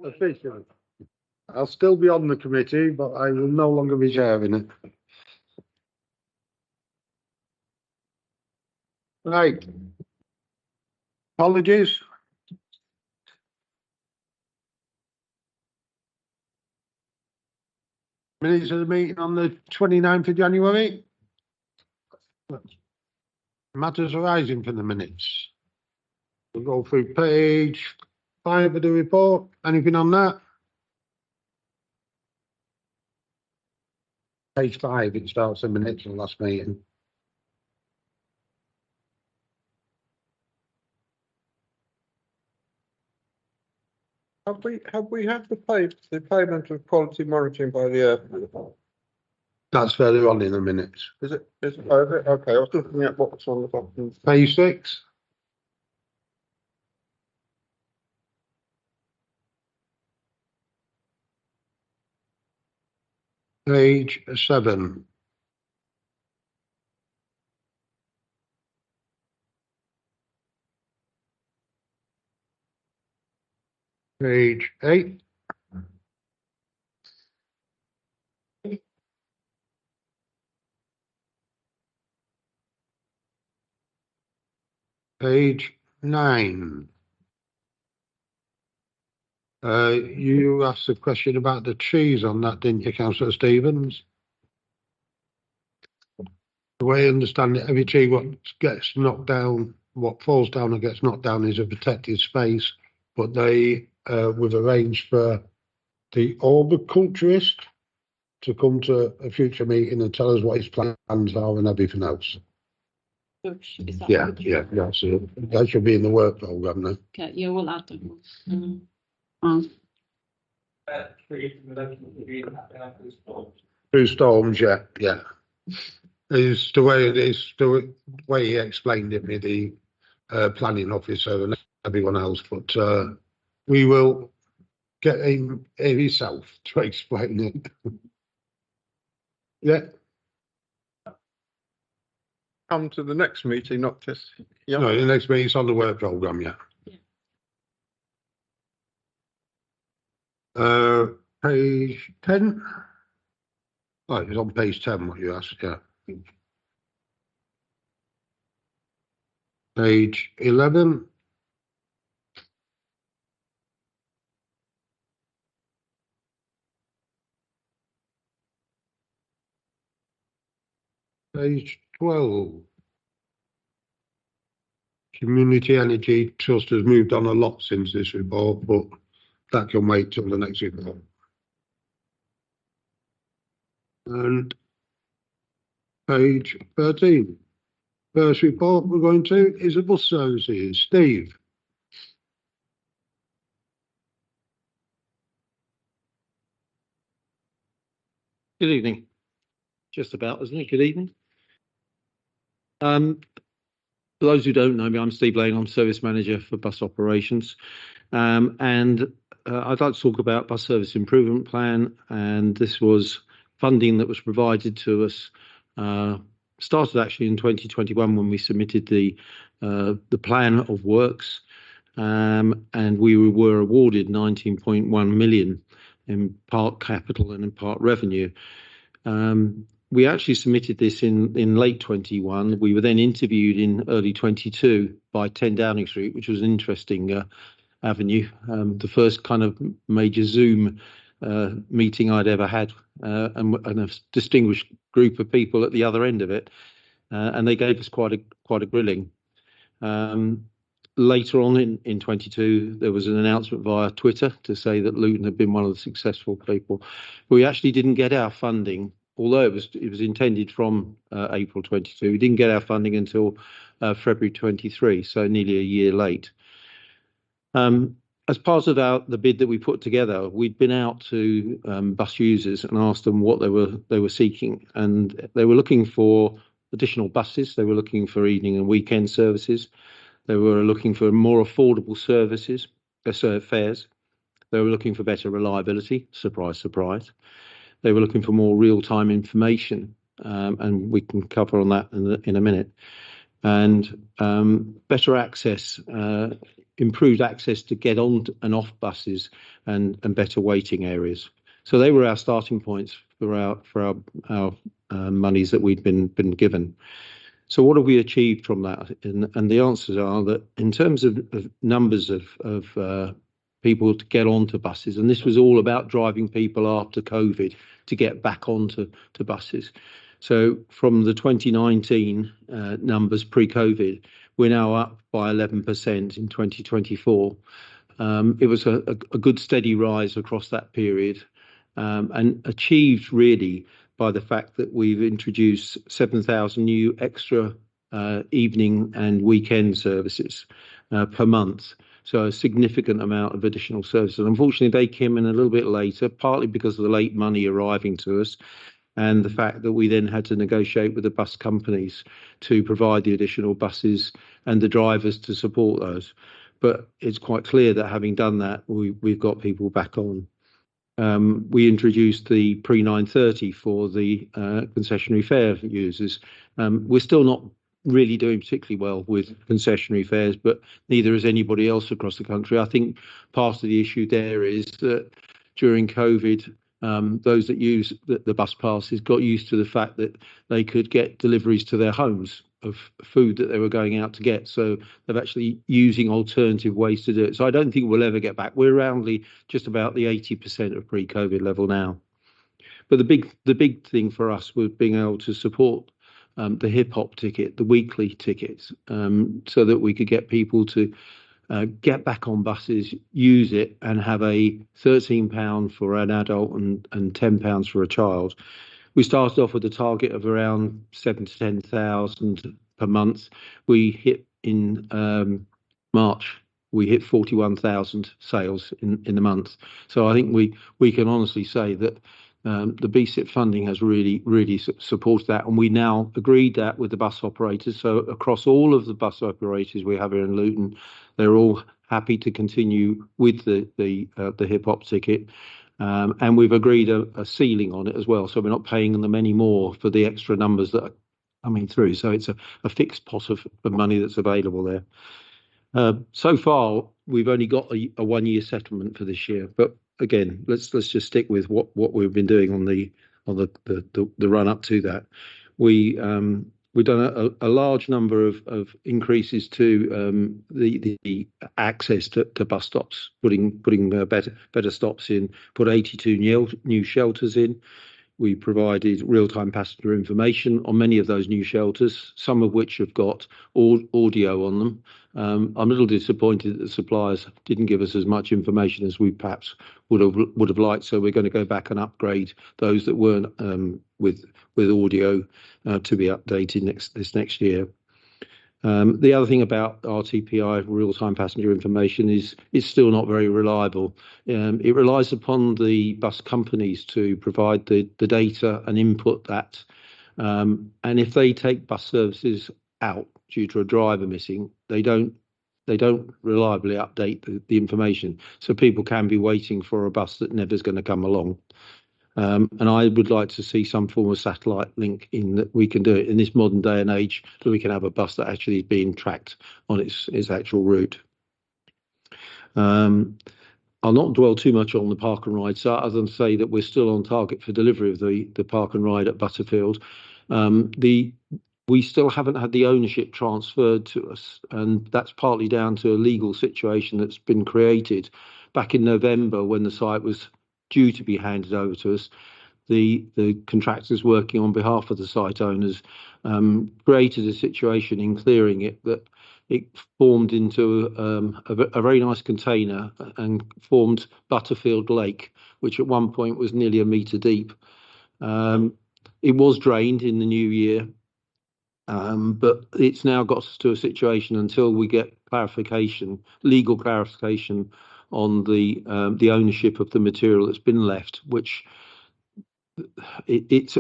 Officially. I'll still be on the committee, but I will no longer be chairing it. Right. Apologies. Minutes of the meeting on the 29th of January. Matters arising from the minutes. We'll go through page 5 of the report. Anything on that? Page 5, it starts the minutes of the last meeting. Have we had the payment of quality monitoring by the airport? That's further on in the minutes. Is it over? Okay, I was looking at what's on the bottom. Page 6. Page 7. Page 8. Page 9. You asked a question about the trees on that, didn't you, Councillor Stevens? The way I understand it, every tree what gets knocked down, what falls down and gets knocked down is a protected space, but we've arranged for the horticulturist to come to a future meeting and tell us what his plans are and everything else. Yeah, that should be in the work programme now. Okay, yeah, we'll add them. Through storms, yeah. It's the way it is, the way he explained it with the planning officer and everyone else, but we will get him himself to explain it. Yeah. Come to the next meeting, not just. Yeah. No, the next meeting's on the work programme, yeah. Page 10. Oh, it's on page 10 what you asked, yeah. Page 11. Page 12. Community Energy Trust has moved on a lot since this report, but that can wait till the next report. And page 13. First report we're going to is the bus services. Steve. Good evening. Just about, isn't it? Good evening. For those who don't know me, I'm Steve Lane. I'm Service Manager for Bus Operations. I'd like to talk about Bus Service Improvement Plan. And this was funding that was provided to us, started actually in 2021 when we submitted the plan of works. And we were awarded 19.1 million in part capital and in part revenue. We actually submitted this in late 21. We were then interviewed in early 22 by 10 Downing Street, which was an interesting avenue. The first kind of major Zoom meeting I'd ever had, and a distinguished group of people at the other end of it. And they gave us quite a grilling. Later on in 22, there was an announcement via Twitter to say that Luton had been one of the successful people. We actually didn't get our funding, although it was intended from April 22. We didn't get our funding until February 23, so nearly a year late. As part of the bid that we put together, we'd been out to bus users and asked them what they were seeking, and they were looking for additional buses. They were looking for evening and weekend services. They were looking for more affordable services, fares. They were looking for better reliability. Surprise, surprise. They were looking for more real-time information, and we can cover on that in a minute. and better access, improved access to get on and off buses, and better waiting areas. So they were our starting points for our monies that we'd been given. So what have we achieved from that? And the answers are that in terms of numbers of people to get onto buses, and this was all about driving people after COVID to get back onto buses. So from the 2019 numbers pre-COVID, we're now up by 11% in 2024. It was a good steady rise across that period, and achieved really by the fact that we've introduced 7,000 new extra evening and weekend services per month. So a significant amount of additional services. Unfortunately, they came in a little bit later, partly because of the late money arriving to us, and the fact that we then had to negotiate with the bus companies to provide the additional buses and the drivers to support those. But it's quite clear that having done that, we've got people back on. We introduced the pre-9:30 for the concessionary fare users. We're still not really doing particularly well with concessionary fares, but neither is anybody else across the country. I think part of the issue there is that during COVID, those that use the bus passes got used to the fact that they could get deliveries to their homes of food that they were going out to get. So they're actually using alternative ways to do it. So I don't think we'll ever get back. We're around just about the 80% of pre-COVID level now. But the big thing for us was being able to support the hip hop ticket, the weekly tickets, so that we could get people to get back on buses, use it, and have a £13 for an adult and £10 for a child. We started off with a target of around 7,000 to 10,000 per month. We hit in March, we hit 41,000 sales in the month. So I think we can honestly say that the BSIP funding has really supported that, and we now agreed that with the bus operators. So across all of the bus operators we have here in Luton, they're all happy to continue with the hip hop ticket, and we've agreed a ceiling on it as well. So we're not paying them any more for the extra numbers that are coming through. So it's a fixed pot of money that's available there. So far, we've only got a 1-year settlement for this year, but again, let's just stick with what we've been doing on the run up to that. We've done a large number of increases to the access to bus stops, putting better stops in, put 82 new shelters in. We provided real-time passenger information on many of those new shelters, some of which have got audio on them. I'm a little disappointed that the suppliers didn't give us as much information as we perhaps would have liked. So we're going to go back and upgrade those that weren't with audio to be updated this next year. The other thing about RTPI, real-time passenger information, is it's still not very reliable. It relies upon the bus companies to provide the data and input that. And if they take bus services out due to a driver missing, they don't reliably update the information. So people can be waiting for a bus that never is going to come along. And I would like to see some form of satellite link in that we can do it in this modern day and age, so we can have a bus that actually is being tracked on its actual route. I'll not dwell too much on the park and ride site, other than say that we're still on target for delivery of the park and ride at Butterfield. We still haven't had the ownership transferred to us, and that's partly down to a legal situation that's been created. Back in November, when the site was due to be handed over to us, the contractors working on behalf of the site owners created a situation in clearing it that it formed into a very nice container and formed Butterfield Lake, which at one point was nearly a metre deep. It was drained in the new year, but it's now got us to a situation until we get legal clarification on the ownership of the material that's been left, which it's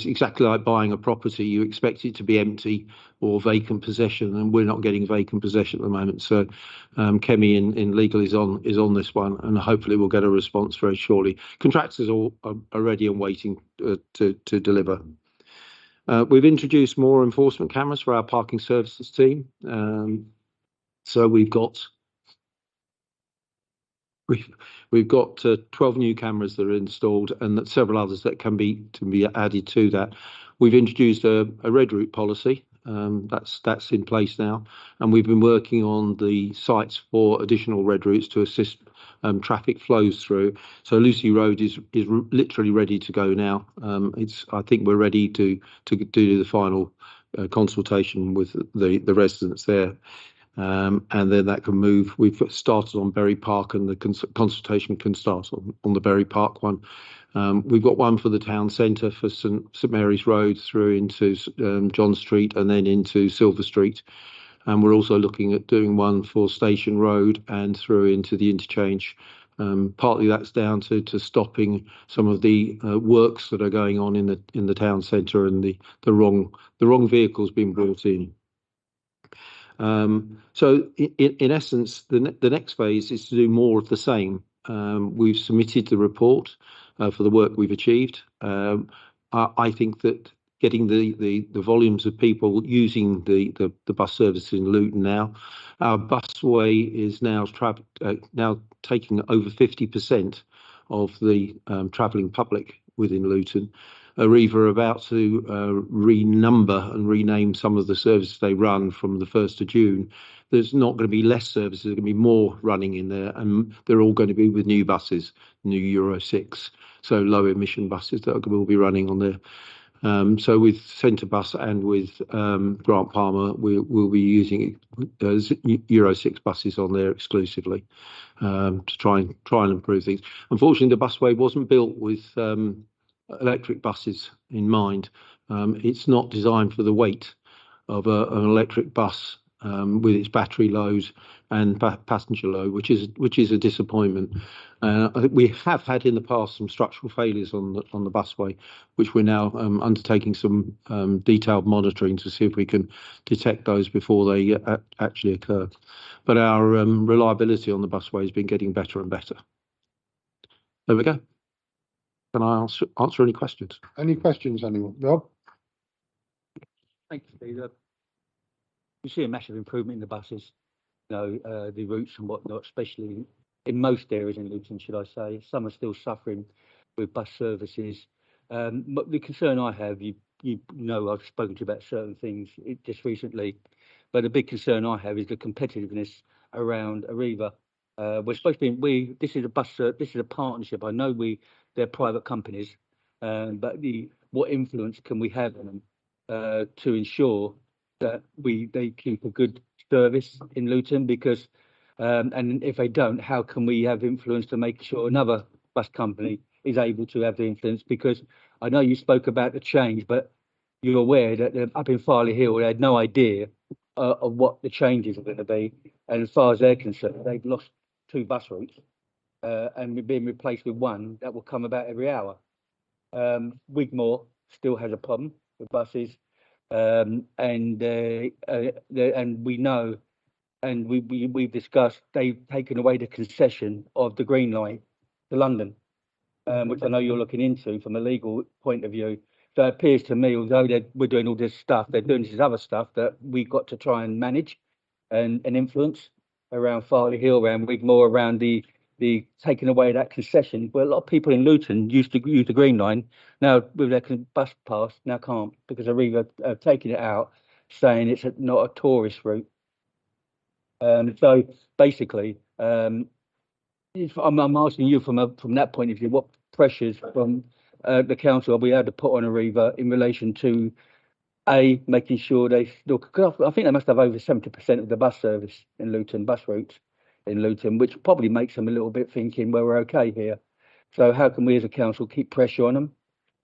exactly like buying a property. You expect it to be empty or vacant possession, and we're not getting vacant possession at the moment. So Kemi in legal is on this one, and hopefully we'll get a response very shortly. Contractors are ready and waiting to deliver. We've introduced more enforcement cameras for our parking services team. So we've got 12 new cameras that are installed, and that several others that can be added to that. We've introduced a red route policy. That's in place now, and we've been working on the sites for additional red routes to assist traffic flows through. So Lucy Road is literally ready to go now. I think we're ready to do the final consultation with the residents there. And then that can move. We've started on Berry Park, and the consultation can start on the Berry Park one. We've got one for the town centre for St Mary's Road through into John Street and then into Silver Street. And we're also looking at doing one for Station Road and through into the interchange. Partly that's down to stopping some of the works that are going on in the town centre, and the wrong vehicles being brought in. So in essence, the next phase is to do more of the same. We've submitted the report for the work we've achieved. I think that getting the volumes of people using the bus service in Luton now, our busway is now taking over 50% of the travelling public within Luton. Arriva are about to renumber and rename some of the services they run from the 1st of June. There's not going to be less services, there's going to be more running in there, and they're all going to be with new buses, new Euro 6, so low emission buses that will be running on there. So with Centrebus and with Grant Palmer, we'll be using Euro 6 buses on there exclusively to try and improve things. Unfortunately, the busway wasn't built with electric buses in mind. It's not designed for the weight of an electric bus with its battery load and passenger load, which is a disappointment. I think we have had in the past some structural failures on the busway, which we're now undertaking some detailed monitoring to see if we can detect those before they actually occur. But our reliability on the busway has been getting better and better. There we go. Can I answer any questions? Any questions, anyone? Rob? Thank you, Steve. We see a massive improvement in the buses, the routes and whatnot, especially in most areas in Luton, should I say. Some are still suffering with bus services. But the concern I have, you know, I've spoken to you about certain things just recently, but the big concern I have is the competitiveness around Arriva. We're supposed to be, this is a partnership. I know they're private companies, but what influence can we have on them to ensure that they keep a good service in Luton? Because and if they don't, how can we have influence to make sure another bus company is able to have the influence? Because I know you spoke about the change, but you're aware that up in Farley Hill, they had no idea of what the changes are going to be. And as far as they're concerned, they've lost 2 bus routes and we're being replaced with one that will come about every hour. Wigmore still has a problem with buses. And we know, and we've discussed, they've taken away the concession of the Green Line to London, which I know you're looking into from a legal point of view. So it appears to me, although we're doing all this stuff, they're doing this other stuff that we've got to try and manage and influence around Farley Hill, around Wigmore, around the taking away that concession. But a lot of people in Luton used to use the Green Line. Now with their bus pass, now can't, because Arriva have taken it out, saying it's not a tourist route. So basically, if I'm asking you from that point of view, what pressures from the council are we able to put on Arriva in relation to making sure they still? Cause I think they must have over 70% of the bus service in Luton, bus routes in Luton, which probably makes them a little bit thinking, well, we're okay here. So how can we as a council keep pressure on them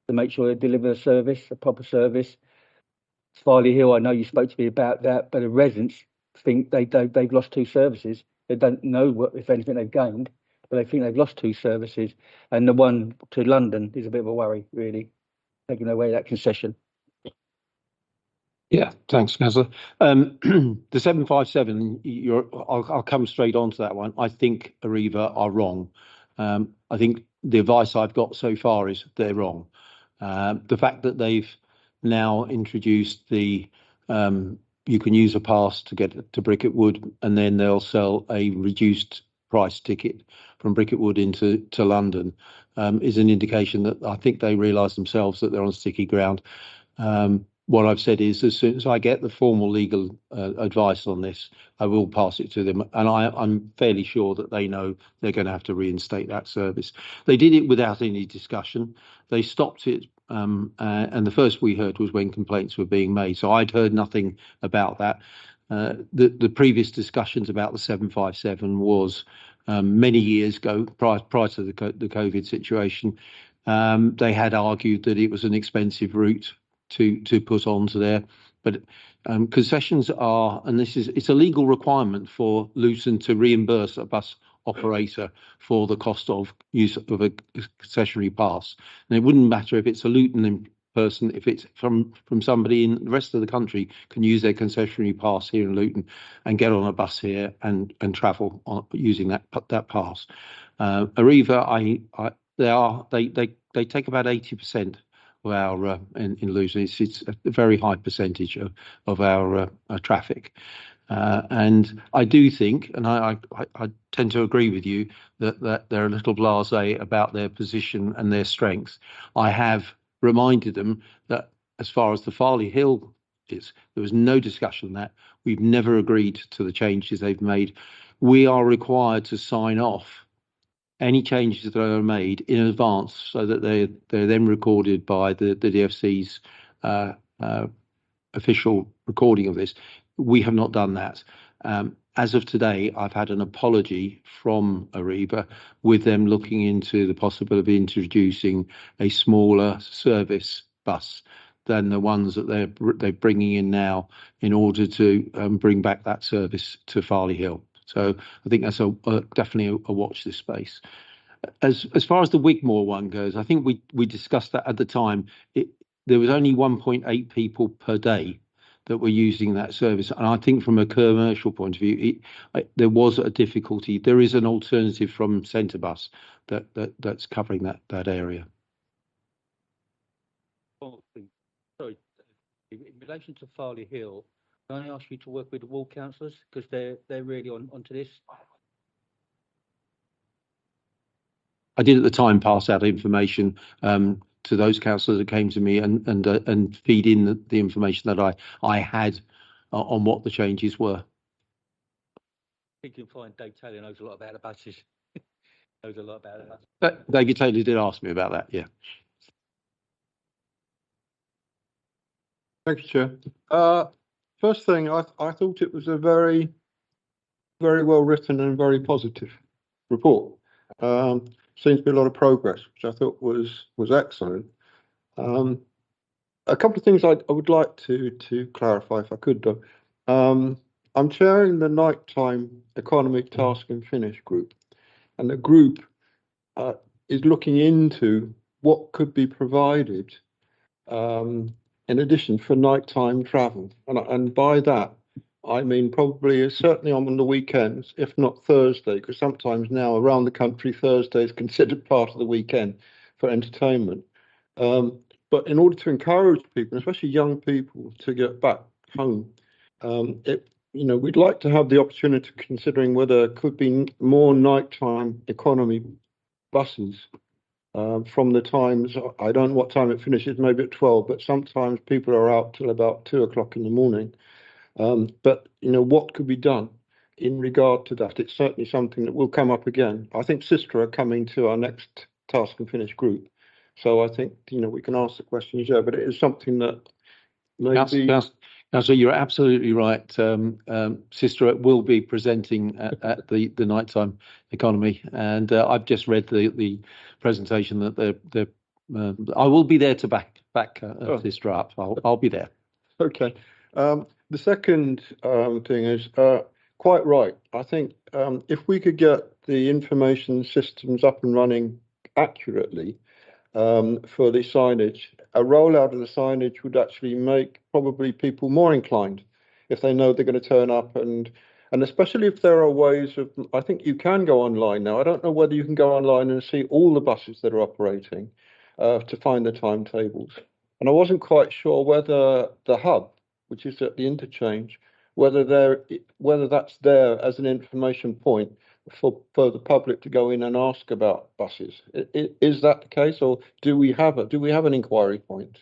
to make sure they deliver a service, a proper service? Farley Hill, I know you spoke to me about that, but the residents think they've lost 2 services. They don't know what, if anything, they've gained, but they think they've lost 2 services. And the one to London is a bit of a worry, really, taking away that concession. Yeah, thanks, Councillor. The 757, I'll come straight on to that one. I think Arriva are wrong. I think the advice I've got so far is they're wrong. The fact that they've now introduced the you can use a pass to get to Bricket Wood, and then they'll sell a reduced price ticket from Bricket Wood into London, is an indication that I think they realise themselves that they're on sticky ground. What I've said is, as soon as I get the formal legal advice on this, I will pass it to them, and I'm fairly sure that they know they're going to have to reinstate that service. They did it without any discussion. They stopped it, and the first we heard was when complaints were being made. So I'd heard nothing about that. The previous discussions about the 757 was many years ago, prior to the COVID situation. They had argued that it was an expensive route to put onto there, but concessions are, and it's a legal requirement for Luton to reimburse a bus operator for the cost of use of a concessionary pass. And it wouldn't matter if it's a Luton person, if it's from somebody in the rest of the country can use their concessionary pass here in Luton and get on a bus here and travel using that pass. Arriva, they take about 80% of our in Luton. It's a very high percentage of our traffic. And I do think, and I tend to agree with you, that they're a little blasé about their position and their strengths. I have reminded them that as far as the Farley Hill is, there was no discussion that we've never agreed to the changes they've made. We are required to sign off any changes that are made in advance so that they're then recorded by the DFC's official recording of this. We have not done that. As of today, I've had an apology from Arriva with them looking into the possibility of introducing a smaller service bus than the ones that they're bringing in now in order to bring back that service to Farley Hill. So I think that's definitely a watch this space. As far as the Wigmore one goes, I think we discussed that at the time. There was only 1.8 people per day that were using that service, and I think from a commercial point of view, there was a difficulty. There is an alternative from Centrebus that's covering that area. Sorry, in relation to Farley Hill, can I ask you to work with the ward councillors because they're really onto this? I did at the time pass out information to those councillors that came to me and feed in the information that I had on what the changes were. I think you'll find Dave Taylor knows a lot about the buses. Knows a lot about it. But David Taylor did ask me about that, yeah. Thanks, Chair. First thing, I thought it was a very, very well written and very positive report. Seems to be a lot of progress, which I thought was excellent. A couple of things I would like to clarify, if I could, though. I'm chairing the Nighttime Economy Task and Finish group, and the group is looking into what could be provided in addition for nighttime travel, and by that I mean probably certainly on the weekends, if not Thursday, because sometimes now around the country Thursday is considered part of the weekend for entertainment. But in order to encourage people, especially young people, to get back home, we'd like to have the opportunity of considering whether there could be more nighttime economy buses from the times. I don't know what time it finishes, maybe at 12, but sometimes people are out till about 2 o'clock in the morning. But what could be done in regard to that? It's certainly something that will come up again. I think Sistra are coming to our next Task and Finish group, so I think we can ask the questions there. But it is something that maybe. So you're absolutely right. Sistra will be presenting at the nighttime economy, and I've just read the presentation that they're. I will be there to back Sistra up. I'll be there. Okay. The second thing is quite right. I think if we could get the information systems up and running accurately for the signage, a rollout of the signage would actually make probably people more inclined if they know they're going to turn up, and especially if there are ways of. I think you can go online now. I don't know whether you can go online and see all the buses that are operating to find the timetables. And I wasn't quite sure whether the hub, which is at the interchange, whether that's there as an information point for the public to go in and ask about buses. Is that the case, or do we have an inquiry point?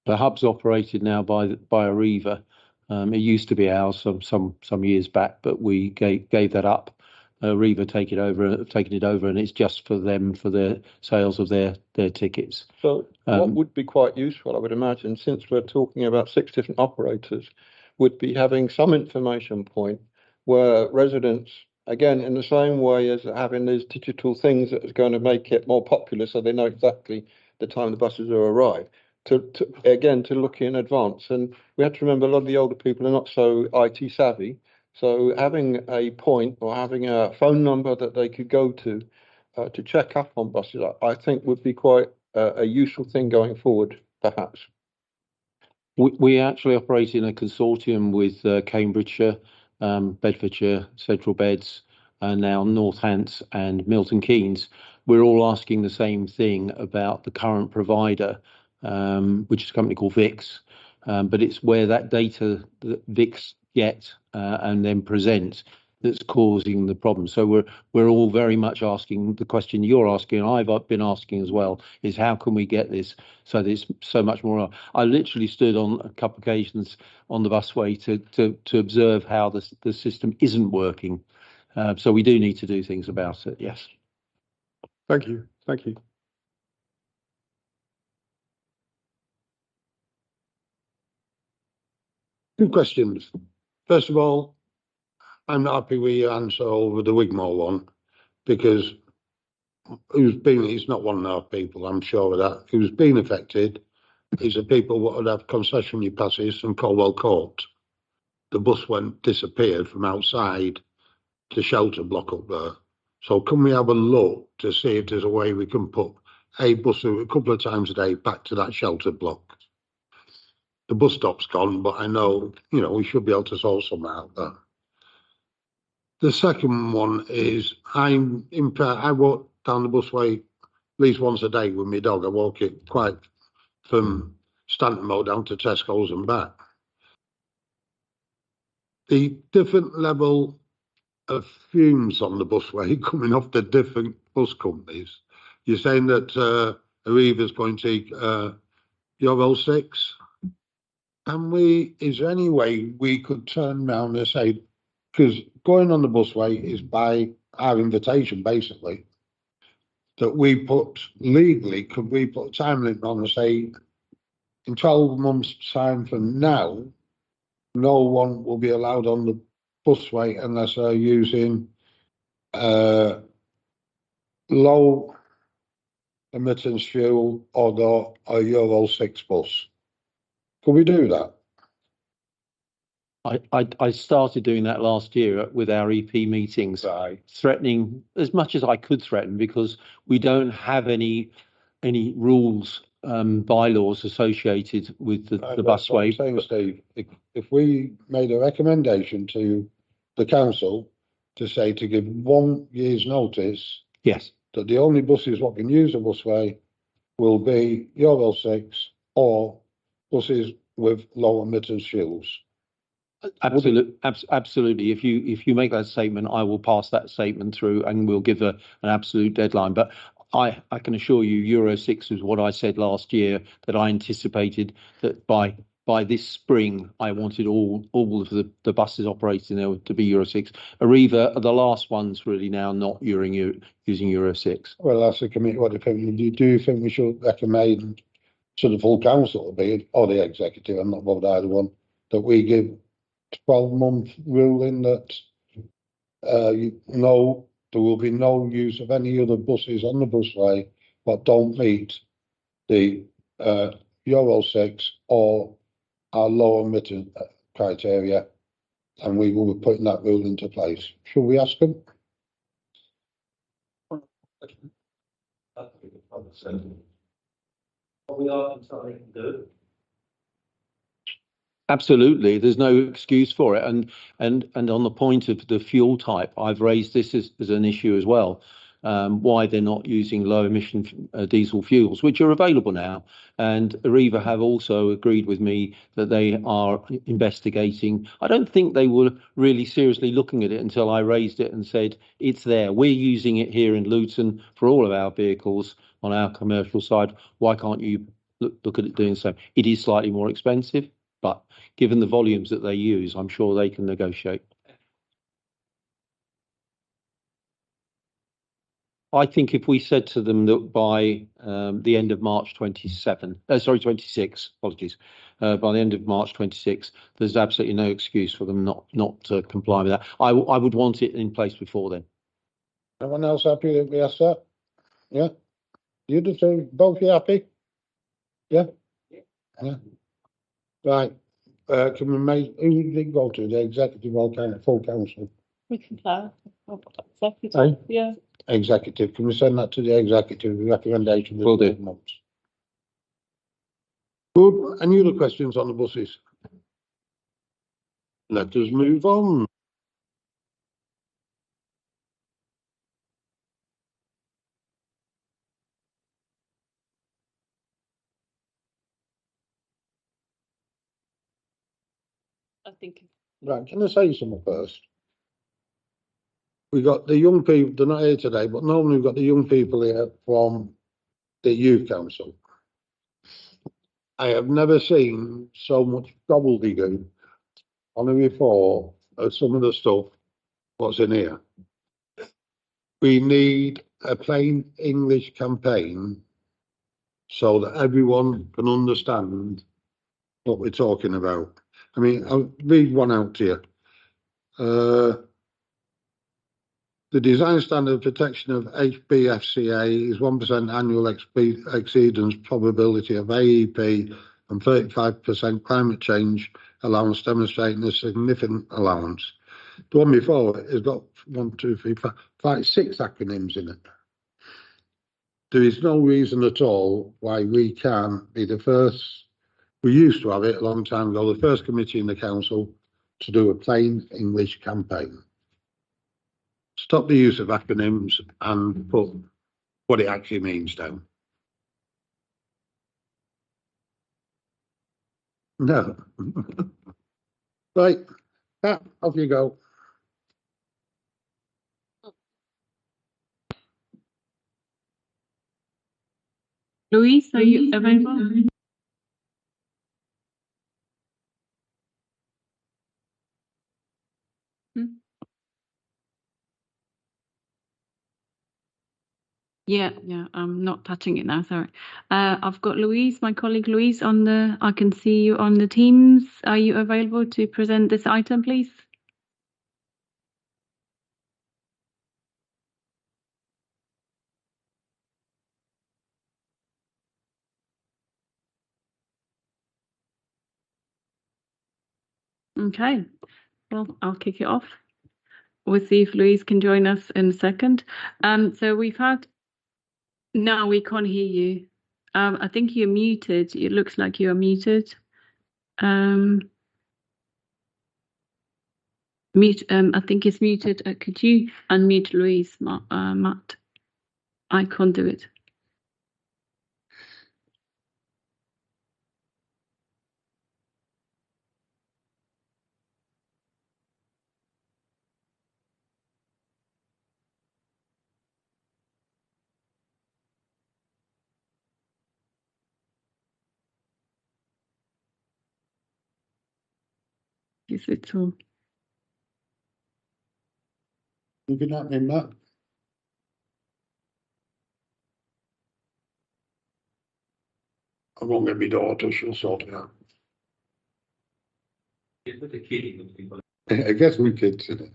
The hub's operated now by Arriva. It used to be ours some years back, but we gave that up. Arriva taken it over, and it's just for them for their sales of their tickets. So what would be quite useful, I would imagine, since we're talking about 6 different operators, would be having some information point where residents, again, in the same way as having these digital things that is going to make it more popular, so they know exactly the time the buses will arrive. To look in advance. And we have to remember a lot of the older people are not so IT savvy. So having a point or having a phone number that they could go to check up on buses, I think would be quite a useful thing going forward, perhaps. We actually operate in a consortium with Cambridgeshire, Bedfordshire, Central Beds, and now Northants and Milton Keynes. We're all asking the same thing about the current provider, which is a company called VIX, but it's where that data that VIX get and then present that's causing the problem. So we're all very much asking the question you're asking, and I've been asking as well, is how can we get this so there's so much more. I literally stood on a couple of occasions on the busway to observe how the system isn't working. So we do need to do things about it. Yes. Thank you. Thank you. Two questions. First of all, I'm not happy with your answer over the Wigmore one, because it's not 1.5 people, I'm sure of that. Who's been affected is the people that would have concessionary passes from Colwell Court. The bus disappeared from outside the shelter block up there. So can we have a look to see if there's a way we can put a bus a couple of times a day back to that shelter block? The bus stop's gone, but I know, we should be able to sort something out there. The second one is I walk down the busway at least once a day with my dog. I walk it quite from Stanton Moor down to Tesco's and back. The different level of fumes on the busway coming off the different bus companies. You're saying that Arriva's going to Euro 6. Is there any way we could turn around and say, because going on the busway is by our invitation, basically, that we put legally, could we put a time limit on and say, in 12 months' time from now, no one will be allowed on the busway unless they're using low emittance fuel or a Euro 6 bus. Could we do that? I started doing that last year with our EP meetings, threatening as much as I could threaten, because we don't have any rules, bylaws associated with the busway. Saying, Steve, if we made a recommendation to the council to say to give 1 year's notice, yes, that the only buses that can use the busway will be Euro 6 or buses with low emittance fuels. Absolutely. If you make that statement, I will pass that statement through, and we'll give an absolute deadline. But I can assure you, Euro 6 was what I said last year, that I anticipated that by this spring I wanted all of the buses operating there to be Euro 6. Arriva are the last ones really now not using Euro 6. Well, that's the committee. What do you think we should recommend to the full council, or the executive? I'm not bothered either one, that we give 12-month ruling that there will be no use of any other buses on the busway that don't meet the Euro 6 or our low emittance criteria, and we will be putting that rule into place. Should we ask them? We are something to do. Absolutely, there's no excuse for it, and on the point of the fuel type, I've raised this as an issue as well. why they're not using low emission diesel fuels, which are available now. And Arriva have also agreed with me that they are investigating. I don't think they were really seriously looking at it until I raised it and said, it's there. We're using it here in Luton for all of our vehicles on our commercial side. Why can't you look at it doing so? It is slightly more expensive, but given the volumes that they use, I'm sure they can negotiate. I think if we said to them that by the end of March 26, apologies, by the end of March 26, there's absolutely no excuse for them not to comply with that. I would want it in place before then. Everyone else happy that we asked that? Yeah? You the two, both you happy? Yeah? Yeah. Right, can we make, who did it go to, the executive or full council? We can clarify. Executive, Aye. yeah. Executive, can we send that to the executive recommendation? Will do. Good, any other questions on the buses? Let us move on. I think Right, can I say something first? We got the young people, they're not here today, but normally we've got the young people here from the youth council. I have never seen so much gobbledygook on a report of some of the stuff what's in here. We need a plain English campaign so that everyone can understand what we're talking about. I mean, I'll read one out to you. The design standard protection of HBFCA is 1% annual exceedance probability of AEP and 35% climate change allowance, demonstrating a significant allowance. The one before it has got 6 acronyms in it. There is no reason at all why we can't be the first. We used to have it a long time ago, the first committee in the council to do a plain English campaign. Stop the use of acronyms and put what it actually means down. No. Right, Pat, off you go. Louise, are you available? Yeah, I'm not touching it now, sorry. I've got Louise, my colleague Louise I can see you on the Teams. Are you available to present this item, please? Okay, well, I'll kick it off. We'll see if Louise can join us in a second. So we've had, no, we can't hear you. I think you're muted. It looks like you are muted. Mute. I think it's muted. Could you unmute Louise, Matt? I can't do it. Is it all? Looking at me, Matt. I won't get my daughter, she'll sort it out. I guess we kids in it.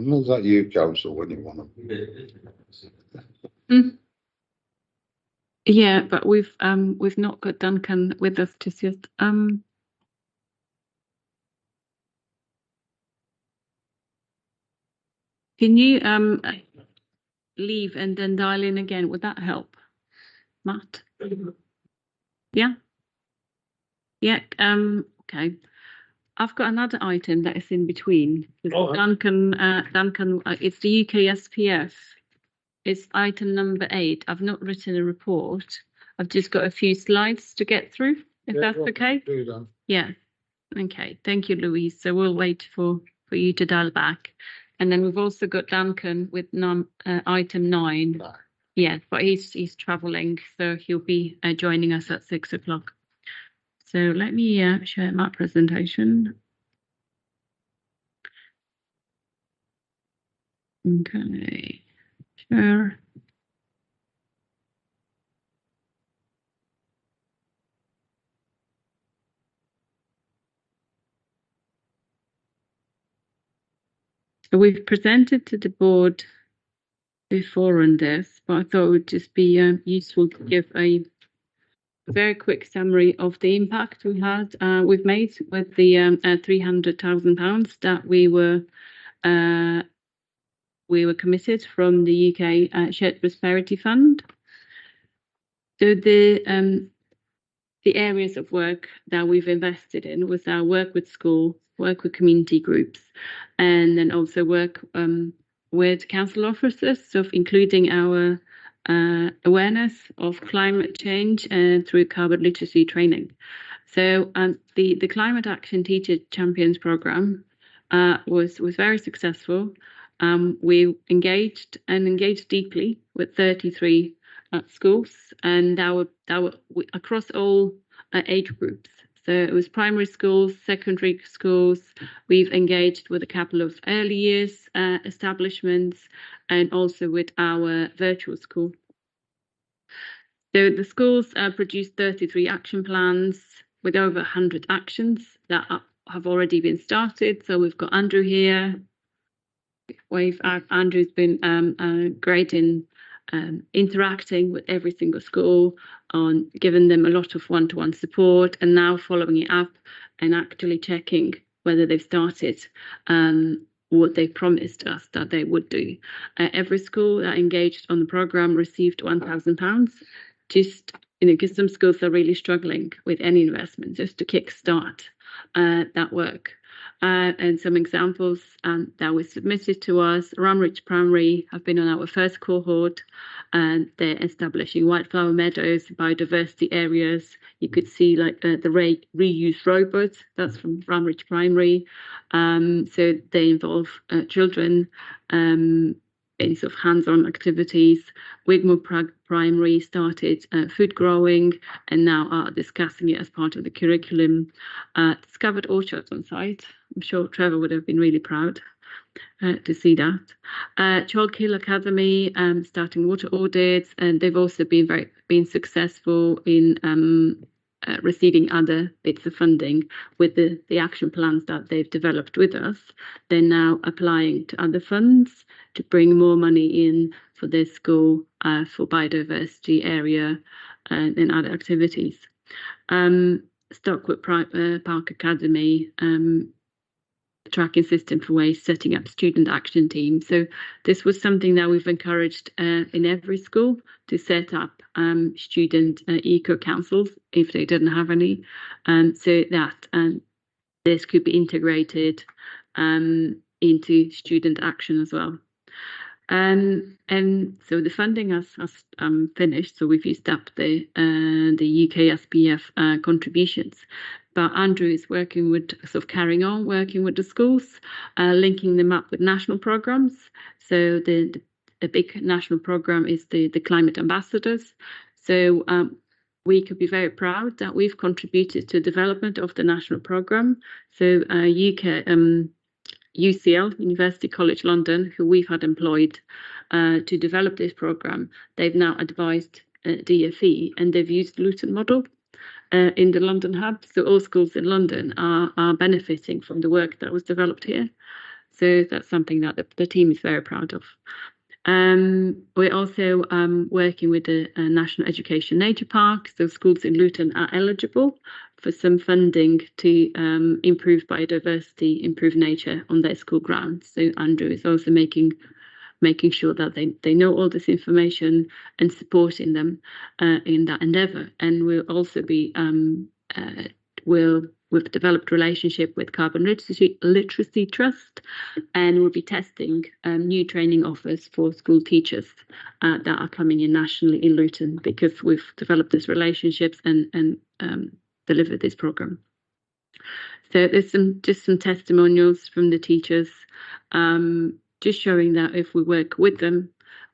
How's that you council when you want them? Yeah, but we've not got Duncan with us just yet. Can you leave and then dial in again? Would that help, Matt? Yeah. Yeah. Okay. I've got another item that is in between. All right. Duncan, it's the UK SPF. It's item number 8. I've not written a report. I've just got a few slides to get through, if Yeah, that's well, okay. do that. Yeah. Okay. Thank you, Louise. So we'll wait for you to dial back. And then we've also got Duncan with item 9. Right. Yeah, but he's traveling, so he'll be joining us at 6 o'clock. So let me share my presentation. Okay, sure. So we've presented to the board before on this, but I thought it would just be useful to give a very quick summary of the impact we've made with the £300,000 that we were committed from the UK Shared Prosperity Fund. So the areas of work that we've invested in was our work with school, work with community groups, and then also work with council officers, so including our awareness of climate change and through carbon literacy training. So the Climate Action Teacher Champions Programme was very successful. We engaged deeply with 33 schools, and that were across all age groups. So it was primary schools, secondary schools. We've engaged with a couple of early years establishments, and also with our virtual school. So the schools produced 33 action plans with over 100 actions that have already been started. So we've got Andrew here. Andrew's been great in interacting with every single school, on giving them a lot of one-to-one support, and now following it up and actually checking whether they've started what they promised us that they would do. Every school that engaged on the programme received £1,000, just because some schools are really struggling with any investment, just to kickstart that work. And some examples that were submitted to us. Ramridge Primary have been on our first cohort, and they're establishing wildflower meadows, biodiversity areas. You could see like the reuse robots, that's from Ramridge Primary. So they involve children in sort of hands-on activities. Wigmore Primary started food growing and now are discussing it as part of the curriculum. Discovered orchards on site. I'm sure Trevor would have been really proud to see that. Chalk Hill Academy starting water audits, and they've also been successful in receiving other bits of funding with the action plans that they've developed with us. They're now applying to other funds to bring more money in for their school for biodiversity area and other activities. Stockwood Park Academy, tracking system for waste, setting up student action teams. So this was something that we've encouraged in every school to set up student eco councils if they didn't have any, so that this could be integrated into student action as well. And so the funding has finished. So we've used up the UK SPF contributions. But Andrew is working with, sort of carrying on working with the schools, linking them up with national programs. So the big national program is the Climate Ambassadors. So we could be very proud that we've contributed to development of the national program. So UCL, University College London, who we've had employed to develop this program, they've now advised DFE, and they've used Luton model in the London hub. So all schools in London are benefiting from the work that was developed here. So that's something that the team is very proud of. We're also working with the National Education Nature Park. So schools in Luton are eligible for some funding to improve biodiversity, improve nature on their school grounds. So Andrew is also making sure that they know all this information and supporting them in that endeavour. And we'll also be we've developed relationship with Carbon Literacy Trust, and we'll be testing new training offers for school teachers that are coming in nationally in Luton, because we've developed these relationships and delivered this program. So there's just some testimonials from the teachers, just showing that if we work with them,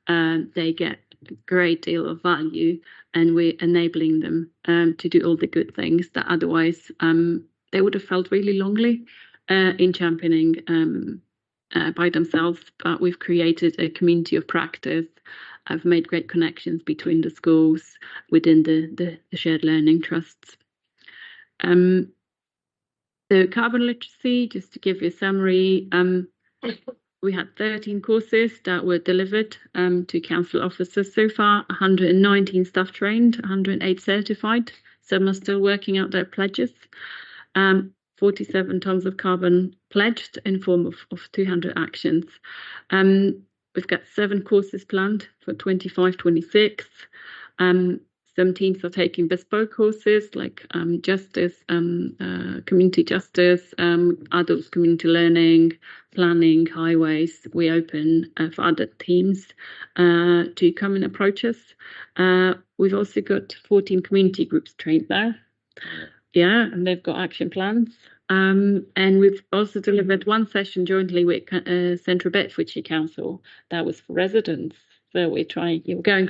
they get a great deal of value, and we're enabling them to do all the good things that otherwise they would have felt really lonely in championing by themselves. But we've created a community of practice. I've made great connections between the schools within the shared learning trusts. So carbon literacy, just to give you a summary, we had 13 courses that were delivered to council officers so far, 119 staff trained, 108 certified. Some are still working out their pledges. 47 tonnes of carbon pledged in form of 200 actions. We've got 7 courses planned for 25-26. Some teams are taking bespoke courses like justice, community justice, adults community learning, planning, highways. We open for other teams to come and approach us. We've also got 14 community groups trained there. Yeah, and they've got action plans. And we've also delivered 1 session jointly with Central Bedfordshire Council that was for residents. So we're going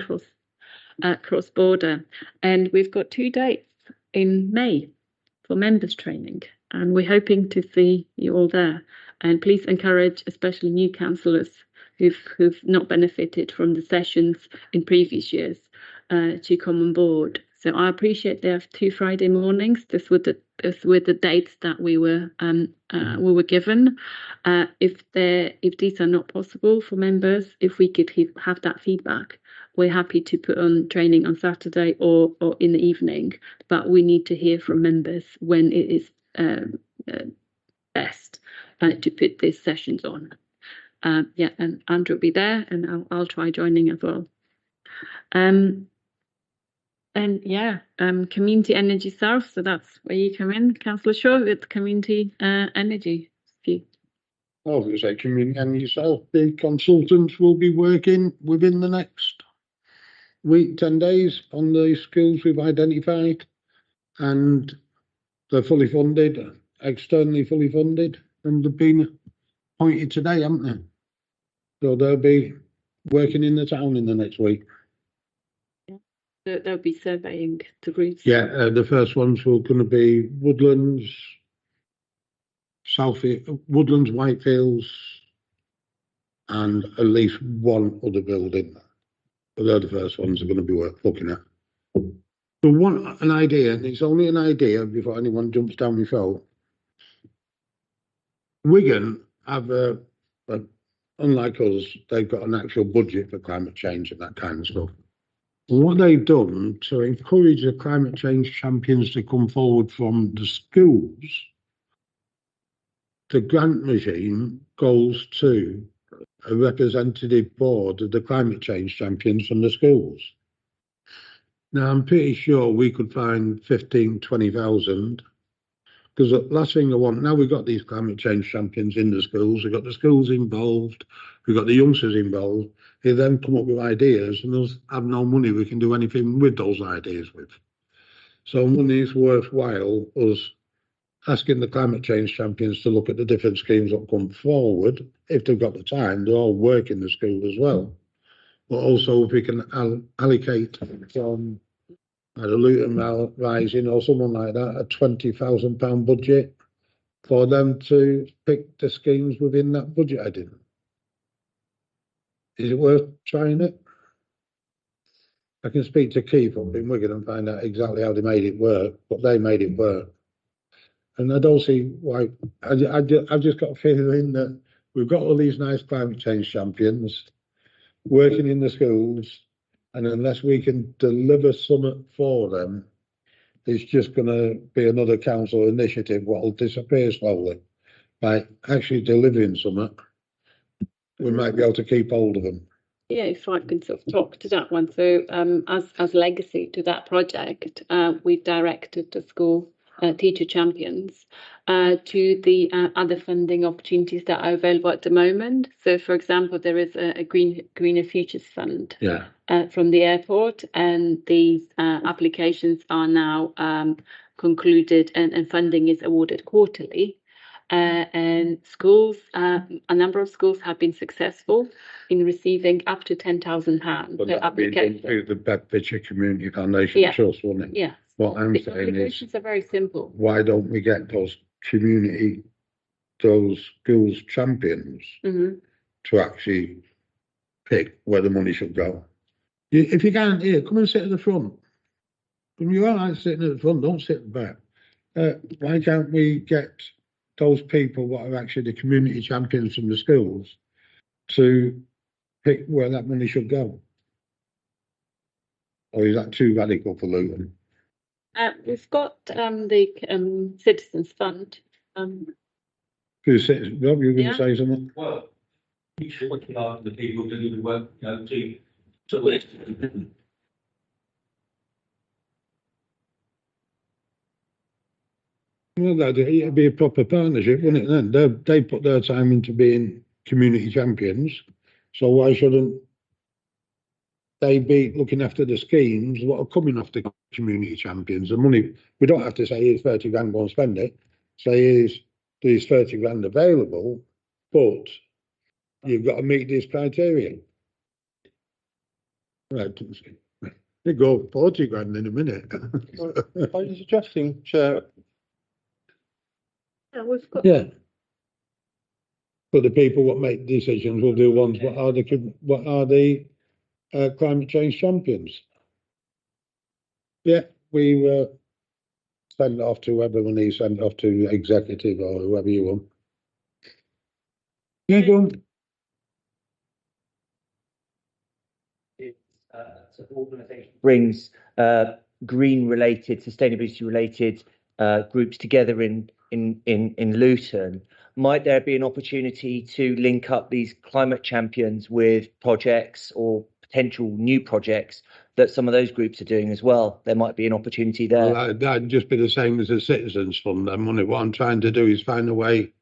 cross border, and we've got 2 dates in May for members training, and we're hoping to see you all there. And please encourage, especially new councillors who've not benefited from the sessions in previous years, to come on board. So I appreciate they have 2 Friday mornings. This were the dates that we were given. If these are not possible for members, if we could have that feedback, we're happy to put on training on Saturday or in the evening. But we need to hear from members when it is best to put these sessions on. Yeah, and Andrew will be there, and I'll try joining as well. And yeah, community energy south. So that's where you come in, Councillor Shaw, with community energy view. I was going to say community energy south. The consultants will be working within the next week, 10 days on the skills we've identified, and they're fully funded, externally fully funded, and they've been appointed today, haven't they? So they'll be working in the town in the next week. They'll be surveying the routes. Yeah, the first ones were going to be Woodlands, Woodlands, Whitefields, and at least 1 other building. But they're the first ones are going to be worth looking at. So an idea, and it's only an idea before anyone jumps down my throat. Wigan have unlike us, they've got an actual budget for climate change and that kind of stuff. And what they've done to encourage the climate change champions to come forward from the schools, the grant regime goes to a representative board of the climate change champions from the schools. Now, I'm pretty sure we could find 15,000, 20,000, because the last thing I want, now we've got these climate change champions in the schools, we've got the schools involved, we've got the youngsters involved, they then come up with ideas and they'll have no money we can do anything with those ideas with. So money is worthwhile us asking the climate change champions to look at the different schemes that come forward. If they've got the time, they'll all work in the school as well. But also if we can allocate from either Luton Rising or someone like that, a £20,000 budget for them to pick the schemes within that budget heading. Is it worth trying it? I can speak to Keith up in Wigan and find out exactly how they made it work, but they made it work. And I don't see why. I've just got a feeling that we've got all these nice climate change champions working in the schools, and unless we can deliver something for them, it's just going to be another council initiative what will disappear slowly. By actually delivering something, we might be able to keep hold of them. Yeah, if I can sort of talk to that one. So as legacy to that project, we've directed the school teacher champions to the other funding opportunities that are available at the moment. So, for example, there is a Greener Futures Fund from the airport, and these applications are now concluded, and funding is awarded quarterly. And schools, a number of schools have been successful in receiving up to £10,000 per application. Through the Bedfordshire Community Foundation Trust, wasn't it? Yeah. What I'm The saying is, applications are very simple. why don't we get those schools champions to actually pick where the money should go? If you can't hear, come and sit at the front. When you are like sitting at the front, don't sit at the back. Why can't we get those people what are actually the community champions from the schools to pick where that money should go? Or is that too radical for Luton? We've got the Citizens Fund. Rob, you were going to say something? Well, you should look after the people doing the work, you know, to Well, it'd be a proper partnership, wouldn't it? Then they put their time into being community champions, so why shouldn't they be looking after the schemes what are coming off the community champions? The money, we don't have to say here's 30 grand, go and spend it. Say there's 30 grand available, but you've got to meet these criteria. Right, you go 40 grand in a minute. I'm suggesting, Chair, We've got But the people what make decisions will do ones what are the climate change champions. Yeah, we send it off to whoever we need, send it off to executive or whoever you want. Yeah, go on. So organisation brings green related, sustainability related groups together in Luton. Might there be an opportunity to link up these climate champions with projects or potential new projects that some of those groups are doing as well? There might be an opportunity there. Well, that'd just be the same as a Citizens Fund. Then, wouldn't it? What I'm trying to do is find a way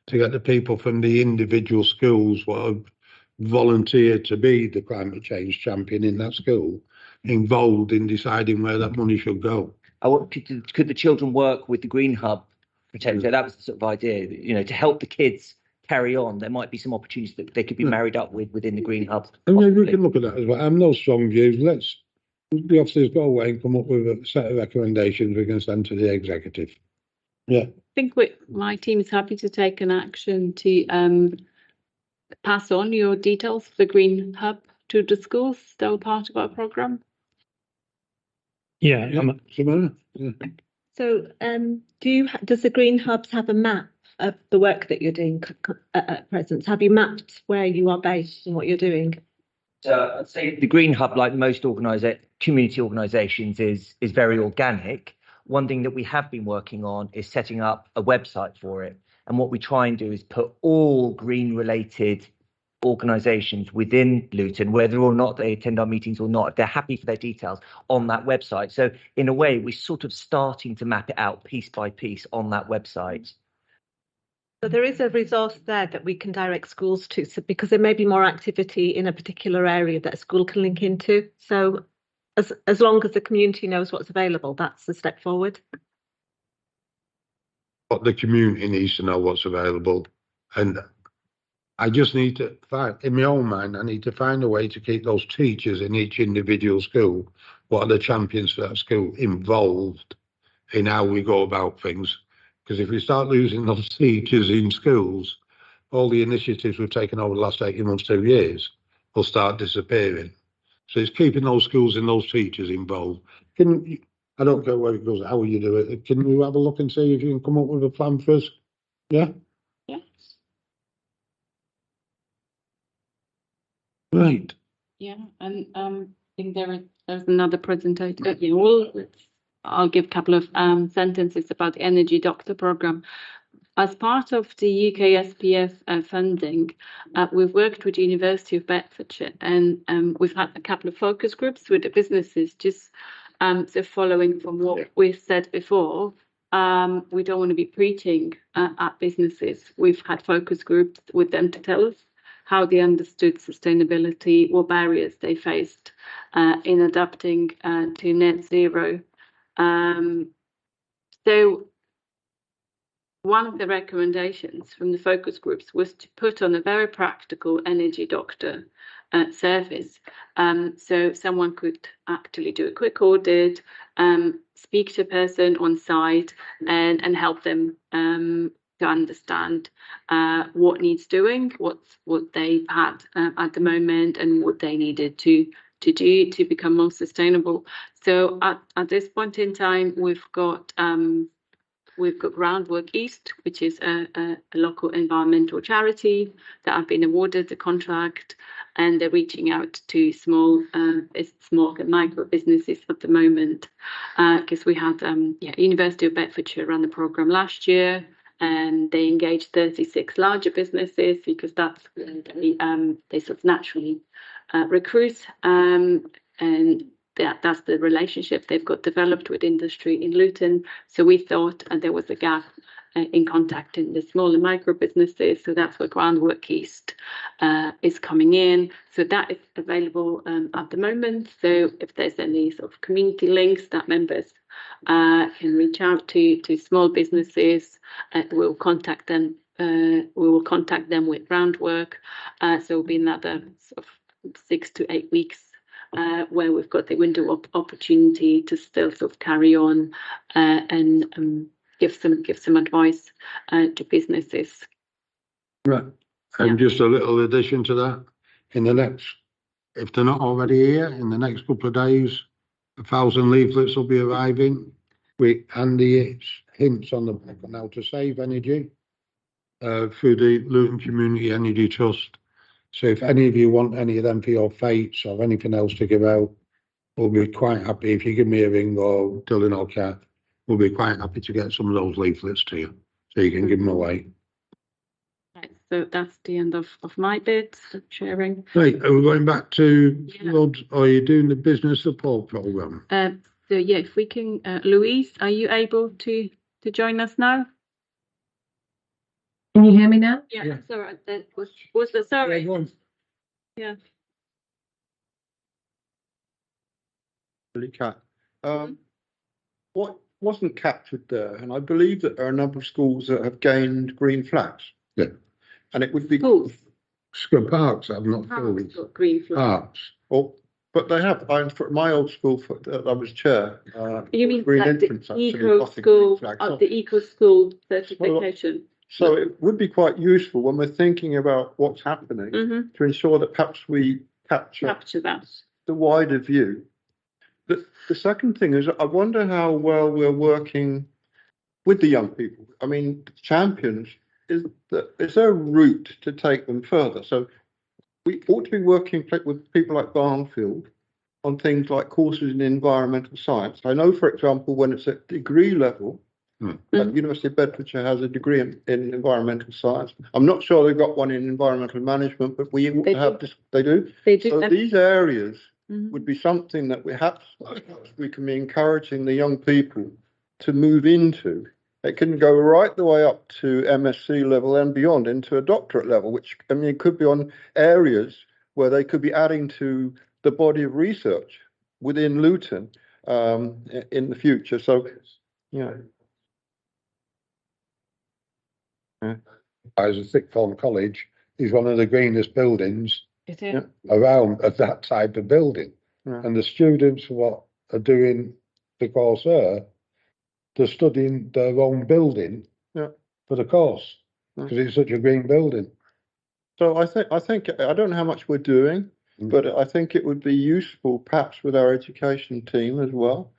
to get the people from the individual schools what have volunteered to be the climate change champion in that school involved in deciding where that money should go. Could the children work with the Green Hub Protector? That was the sort of idea, you know, to help the kids carry on. There might be some opportunities that they could be married up with within the Green Hub. I mean, we can look at that as well. I'm no strong views. Let's the officers go away and come up with a set of recommendations we can send to the executive. Yeah. I think my team is happy to take an action to pass on your details for the Green Hub to the schools that were part of our programme. Simona? Yeah. So, does the Green Hubs have a map of the work that you're doing at present? Have you mapped where you are based and what you're doing? I'd say the Green Hub, like most community organisations, is very organic. One thing that we have been working on is setting up a website for it. And what we try and do is put all green-related organisations within Luton, whether or not they attend our meetings or not, if they're happy for their details, on that website. So in a way, we're sort of starting to map it out piece by piece on that website. So there is a resource there that we can direct schools to, so because there may be more activity in a particular area that a school can link into. So as long as the community knows what's available, that's the step forward. But the community needs to know what's available, and I just need to find, in my own mind, I need to find a way to keep those teachers in each individual school, what are the champions for that school, involved in how we go about things. Because if we start losing those teachers in schools, all the initiatives we've taken over the last 18 months, 2 years, will start disappearing. So it's keeping those schools and those teachers involved. I don't care where it goes, how you do it. Can you have a look and see if you can come up with a plan for us? Yeah? Yes. Right. Yeah, and I think there's another presentator. I'll give a couple of sentences about the Energy Doctor programme. As part of the UK SPF funding, we've worked with the University of Bedfordshire, and we've had a couple of focus groups with the businesses, just so following from what we've said before. We don't want to be preaching at businesses. We've had focus groups with them to tell us how they understood sustainability, what barriers they faced in adapting to net zero. So one of the recommendations from the focus groups was to put on a very practical energy doctor service. So someone could actually do a quick audit, speak to a person on site and help them to understand what needs doing, what they've had at the moment and what they needed to do to become more sustainable. So at this point in time, we've got Groundwork East, which is a local environmental charity that have been awarded the contract, and they're reaching out to small and micro businesses at the moment, because we had University of Bedfordshire run the program last year, and they engaged 36 larger businesses because that's they sort of naturally recruit, and that's the relationship they've got developed with industry in Luton. So we thought there was a gap in contacting the small and micro businesses. So that's where Groundwork East is coming in. So that is available at the moment. So if there's any sort of community links that members can reach out to small businesses, we'll contact them. We will contact them with Groundwork. So it'll be another sort of 6 to 8 weeks where we've got the window of opportunity to still sort of carry on and give some advice to businesses. Right. And just a little addition to that, in the next, if they're not already here, in the next couple of days, 1,000 leaflets will be arriving with handy hints on the back on how to save energy through the Luton Community Energy Trust. So if any of you want any of them for your fates or anything else to give out, we'll be quite happy. If you give me a ring or Dylan or Kat, we'll be quite happy to get some of those leaflets to you so you can give them away. Right, so that's the end of my bits of sharing. Right, are we going back to Rod, or are you doing the business support programme? So yeah, if we can, Louise, are you able to join us now? Can you hear me now? Yeah. Sorry, that was the sorry. Yeah. Kat. What wasn't captured there, and I believe that there are a number of schools that have gained green flags. Yeah. And it would be Schools. School parks have not Parks filled. got green flag. Parks. Well, but they have. For my old school, I was chair. You mean green like the entrance actually eco got a green school, flag. the eco school certification? So it would be quite useful when we're thinking about what's happening to ensure that perhaps we capture that. the wider view. The second thing is, I wonder how well we're working with the young people. I mean, champions, is there a route to take them further? So we ought to be working with people like Barnfield on things like courses in environmental science. I know, for example, when it's at degree level, the University of Bedfordshire has a degree in environmental science. I'm not sure they've got one in environmental management, but we ought to have this. They do? They do. So these areas would be something that we can be encouraging the young people to move into. It can go right the way up to MSc level and beyond into a doctorate level, which, I mean, it could be on areas where they could be adding to the body of research within Luton in the future. So, yeah. As a sixth form college is one of the greenest buildings Is it? around of that type of building. Yeah. And the students what are doing the course there, they're studying their own building for the course because it's such a green building. So I think I don't know how much we're doing, but I think it would be useful, perhaps with our education team as well,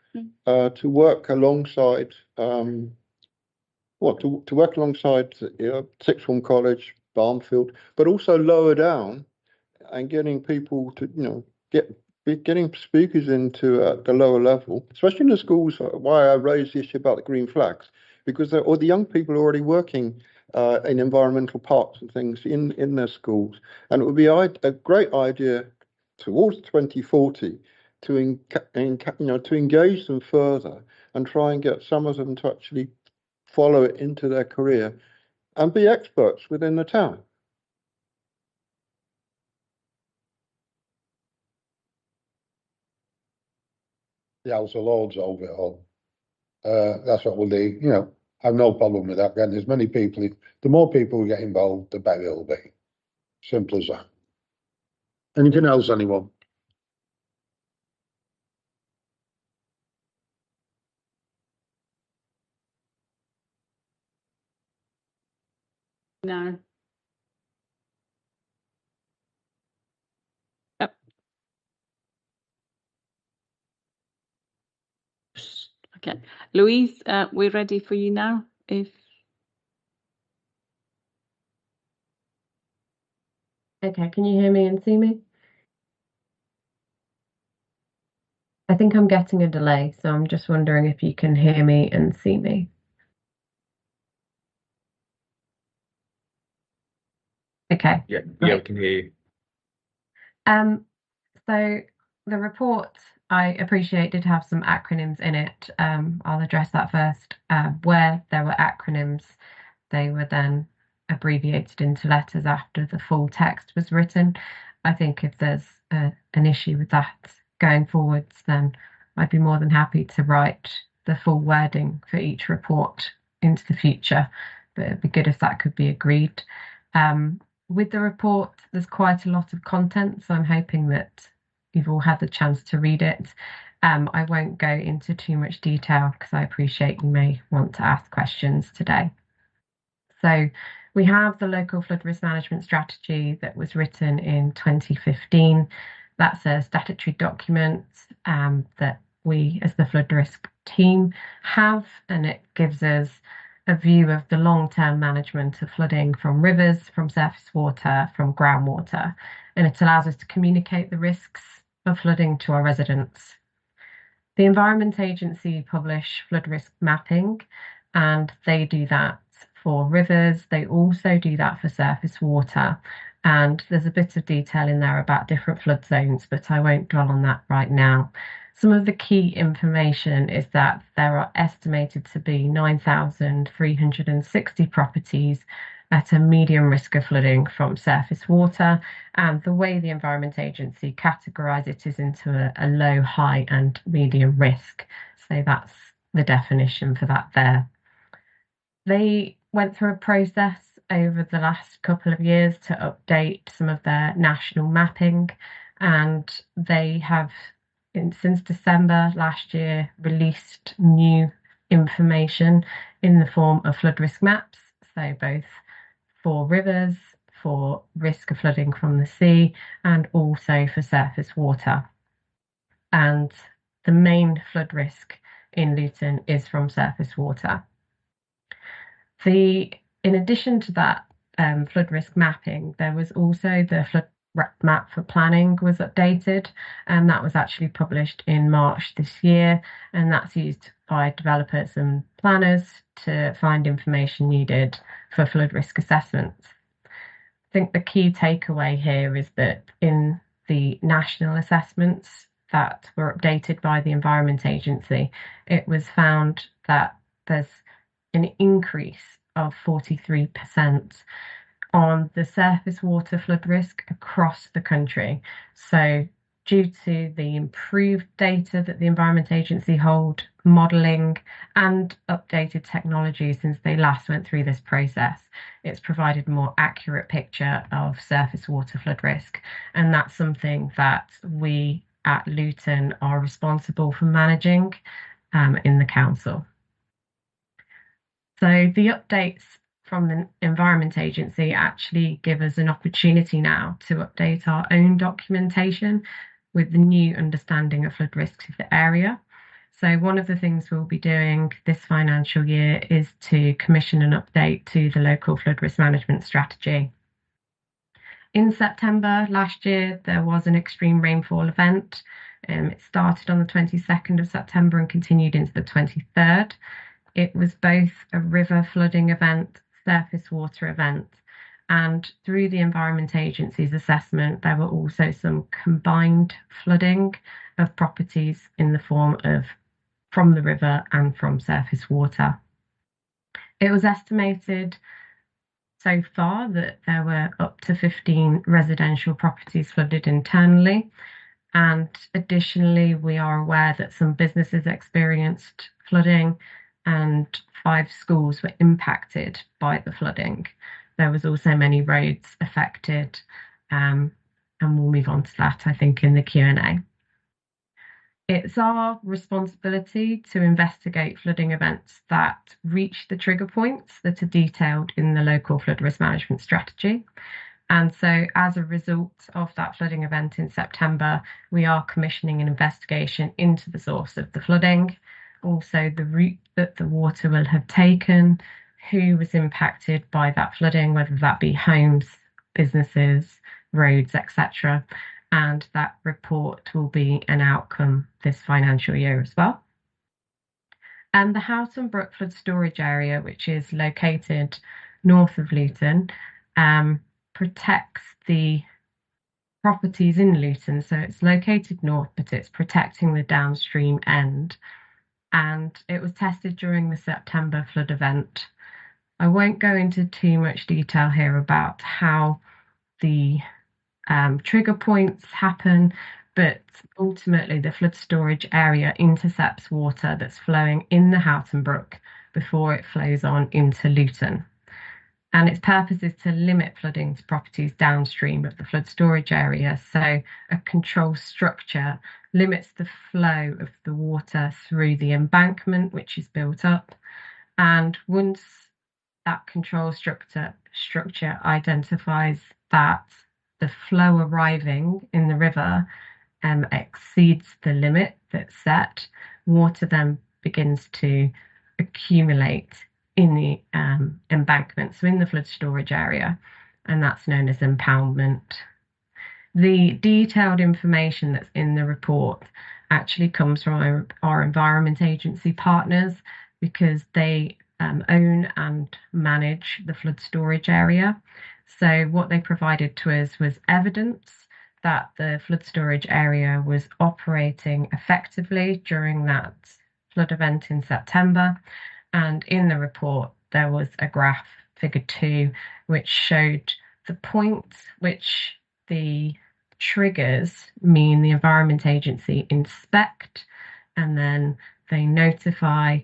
to work alongside. To work alongside sixth form college, Barnfield, but also lower down, and getting people to getting speakers into the lower level, especially in the schools. Why I raised the issue about the green flags, because the young people are already working in environmental parks and things in their schools, and it would be a great idea towards 2040 to engage them further and try and get some of them to actually follow it into their career and be experts within the town. The House of Lords over it all. That's what we'll do. You know, I've no problem with that. Getting as many people, the more people who get involved, the better it'll be. Simple as that. Anything else, anyone? No. Yep. Okay, Louise, we're ready for you now. Okay, can you hear me and see me? I think I'm getting a delay, so I'm just wondering if you can hear me and see me. Okay. Yeah, Right. we can hear you. So the report, I appreciate, did have some acronyms in it. I'll address that first. Where there were acronyms, they were then abbreviated into letters after the full text was written. I think if there's an issue with that going forwards, then I'd be more than happy to write the full wording for each report into the future, but it'd be good if that could be agreed. With the report, there's quite a lot of content, so I'm hoping that you've all had the chance to read it. I won't go into too much detail because I appreciate you may want to ask questions today. So we have the local flood risk management strategy that was written in 2015. That's a statutory document that we as the flood risk team have, and it gives us a view of the long-term management of flooding from rivers, from surface water, from groundwater, and it allows us to communicate the risks of flooding to our residents. The Environment Agency publish flood risk mapping, and they do that for rivers. They also do that for surface water, and there's a bit of detail in there about different flood zones, but I won't dwell on that right now. Some of the key information is that there are estimated to be 9,360 properties at a medium risk of flooding from surface water, and the way the Environment Agency categorise it is into a low, high and medium risk. So that's the definition for that there. They went through a process over the last couple of years to update some of their national mapping, and they have since December last year released new information in the form of flood risk maps, so both for rivers, for risk of flooding from the sea, and also for surface water. And the main flood risk in Luton is from surface water. In addition to that flood risk mapping, there was also the flood map for planning was updated, and that was actually published in March this year, and that's used by developers and planners to find information needed for flood risk assessments. I think the key takeaway here is that in the national assessments that were updated by the Environment Agency, it was found that there's an increase of 43% on the surface water flood risk across the country. So due to the improved data that the Environment Agency hold, modelling and updated technology since they last went through this process, it's provided a more accurate picture of surface water flood risk. And that's something that we at Luton are responsible for managing in the council. So the updates from the Environment Agency actually give us an opportunity now to update our own documentation with the new understanding of flood risks of the area. So one of the things we'll be doing this financial year is to commission an update to the local flood risk management strategy. In September last year, there was an extreme rainfall event. It started on the 22nd of September and continued into the 23rd. It was both a river flooding event, surface water event, and through the Environment Agency's assessment, there were also some combined flooding of properties in the form of from the river and from surface water. It was estimated so far that there were up to 15 residential properties flooded internally. And additionally, we are aware that some businesses experienced flooding and 5 schools were impacted by the flooding. There was also many roads affected, and we'll move on to that, I think, in the Q&A. It's our responsibility to investigate flooding events that reach the trigger points that are detailed in the local flood risk management strategy. And so as a result of that flooding event in September, we are commissioning an investigation into the source of the flooding, also the route that the water will have taken, who was impacted by that flooding, whether that be homes, businesses, roads, etc. And that report will be an outcome this financial year as well. And the Houghton Brook Flood Storage Area, which is located north of Luton, protects the properties in Luton. So it's located north, but it's protecting the downstream end. And it was tested during the September flood event. I won't go into too much detail here about how the trigger points happen, but ultimately the flood storage area intercepts water that's flowing in the Houghton Brook before it flows on into Luton. And its purpose is to limit flooding to properties downstream of the flood storage area. So a control structure limits the flow of the water through the embankment, which is built up. And once that control structure identifies that the flow arriving in the river exceeds the limit that's set, water then begins to accumulate in the embankment, so in the flood storage area, and that's known as impoundment. The detailed information that's in the report actually comes from our Environment Agency partners, because they own and manage the flood storage area. So what they provided to us was evidence that the flood storage area was operating effectively during that flood event in September. And in the report, there was a graph, figure 2, which showed the point which the triggers mean the Environment Agency inspect, and then they notify,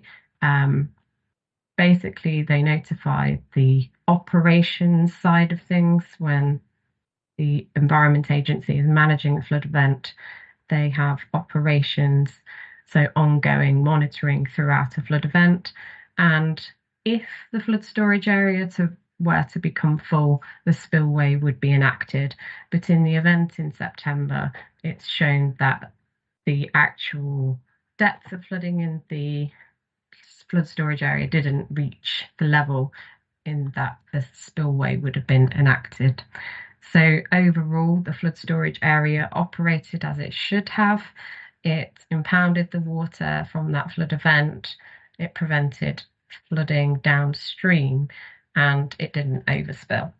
basically they notify the operations side of things. When the Environment Agency is managing the flood event, they have operations, so ongoing monitoring throughout a flood event. And if the flood storage area were to become full, the spillway would be enacted. But in the event in September, it's shown that the actual depth of flooding in the flood storage area didn't reach the level in that the spillway would have been enacted. So overall, the flood storage area operated as it should have. It impounded the water from that flood event. It prevented flooding downstream, and it didn't overspill.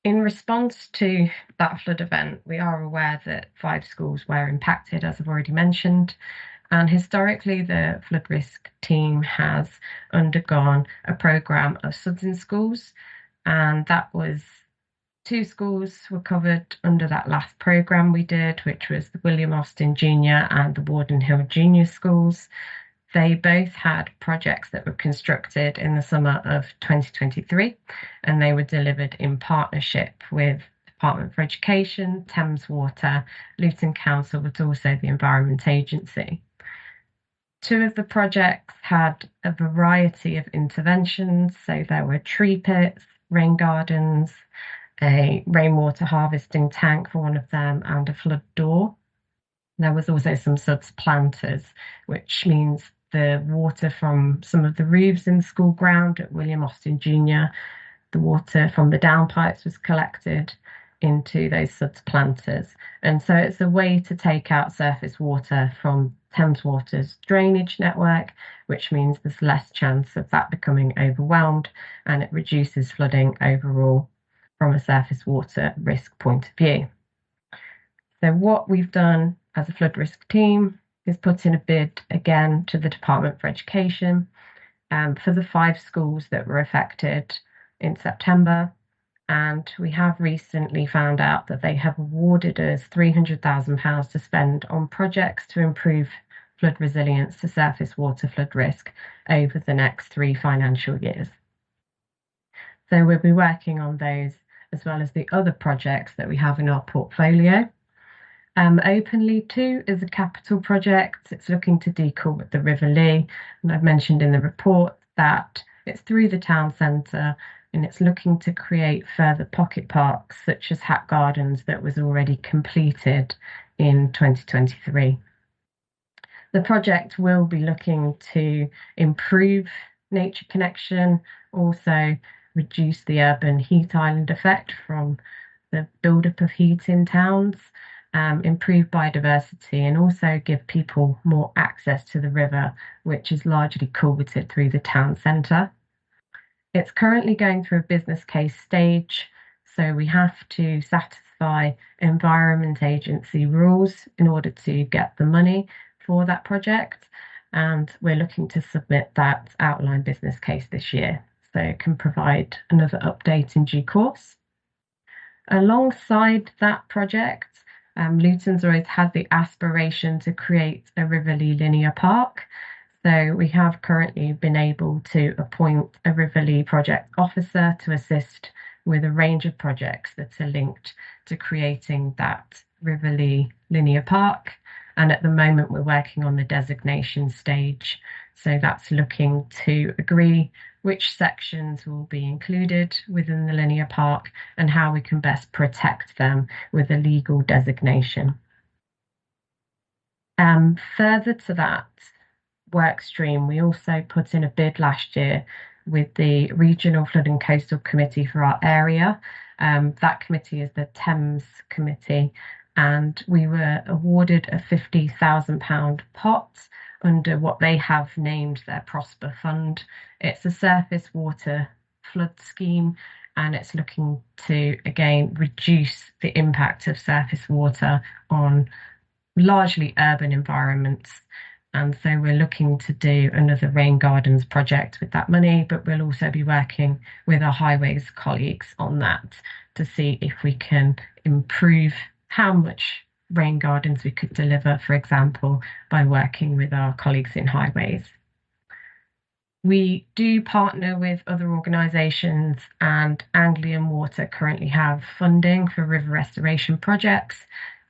In response to that flood event, we are aware that 5 schools were impacted, as I've already mentioned. And historically, the flood risk team has undergone a programme of SUDS in schools, and that was 2 schools were covered under that last programme we did, which was the William Austin Junior and the Warden Hill Junior schools. They both had projects that were constructed in the summer of 2023, and they were delivered in partnership with Department for Education, Thames Water, Luton Council, but also the Environment Agency. 2 of the projects had a variety of interventions, so there were tree pits, rain gardens, a rainwater harvesting tank for one of them, and a flood door. There was also some SUDS planters, which means the water from some of the roofs in the school ground at William Austin Junior, the water from the downpipes was collected into those SUDS planters. And so it's a way to take out surface water from Thames Water's drainage network, which means there's less chance of that becoming overwhelmed, and it reduces flooding overall from a surface water risk point of view. So what we've done as a flood risk team is put in a bid again to the Department for Education, for the 5 schools that were affected in September. And we have recently found out that they have awarded us £300,000 to spend on projects to improve flood resilience to surface water flood risk over the next 3 financial years. So we'll be working on those as well as the other projects that we have in our portfolio. Openly 2 is a capital project. It's looking to deculvert the River Lee, and I've mentioned in the report that it's through the town centre, and it's looking to create further pocket parks such as Hat Gardens that was already completed in 2023. The project will be looking to improve nature connection, also reduce the urban heat island effect from the buildup of heat in towns, improve biodiversity, and also give people more access to the river, which is largely culverted through the town centre. It's currently going through a business case stage, so we have to satisfy Environment Agency rules in order to get the money for that project, and we're looking to submit that outline business case this year, so it can provide another update in due course. Alongside that project, Luton's always had the aspiration to create a River Lee linear park. So we have currently been able to appoint a River Lee project officer to assist with a range of projects that are linked to creating that River Lee linear park. And at the moment, we're working on the designation stage. So that's looking to agree which sections will be included within the linear park and how we can best protect them with a legal designation. Further to that work stream, we also put in a bid last year with the Regional Flood and Coastal Committee for our area. That committee is the Thames Committee, and we were awarded a £50,000 pot under what they have named their Prosper Fund. It's a surface water flood scheme, and it's looking to, again, reduce the impact of surface water on largely urban environments. And so we're looking to do another rain gardens project with that money, but we'll also be working with our highways colleagues on that to see if we can improve how much rain gardens we could deliver, for example, by working with our colleagues in highways. We do partner with other organisations, and Anglian Water currently have funding for river restoration projects.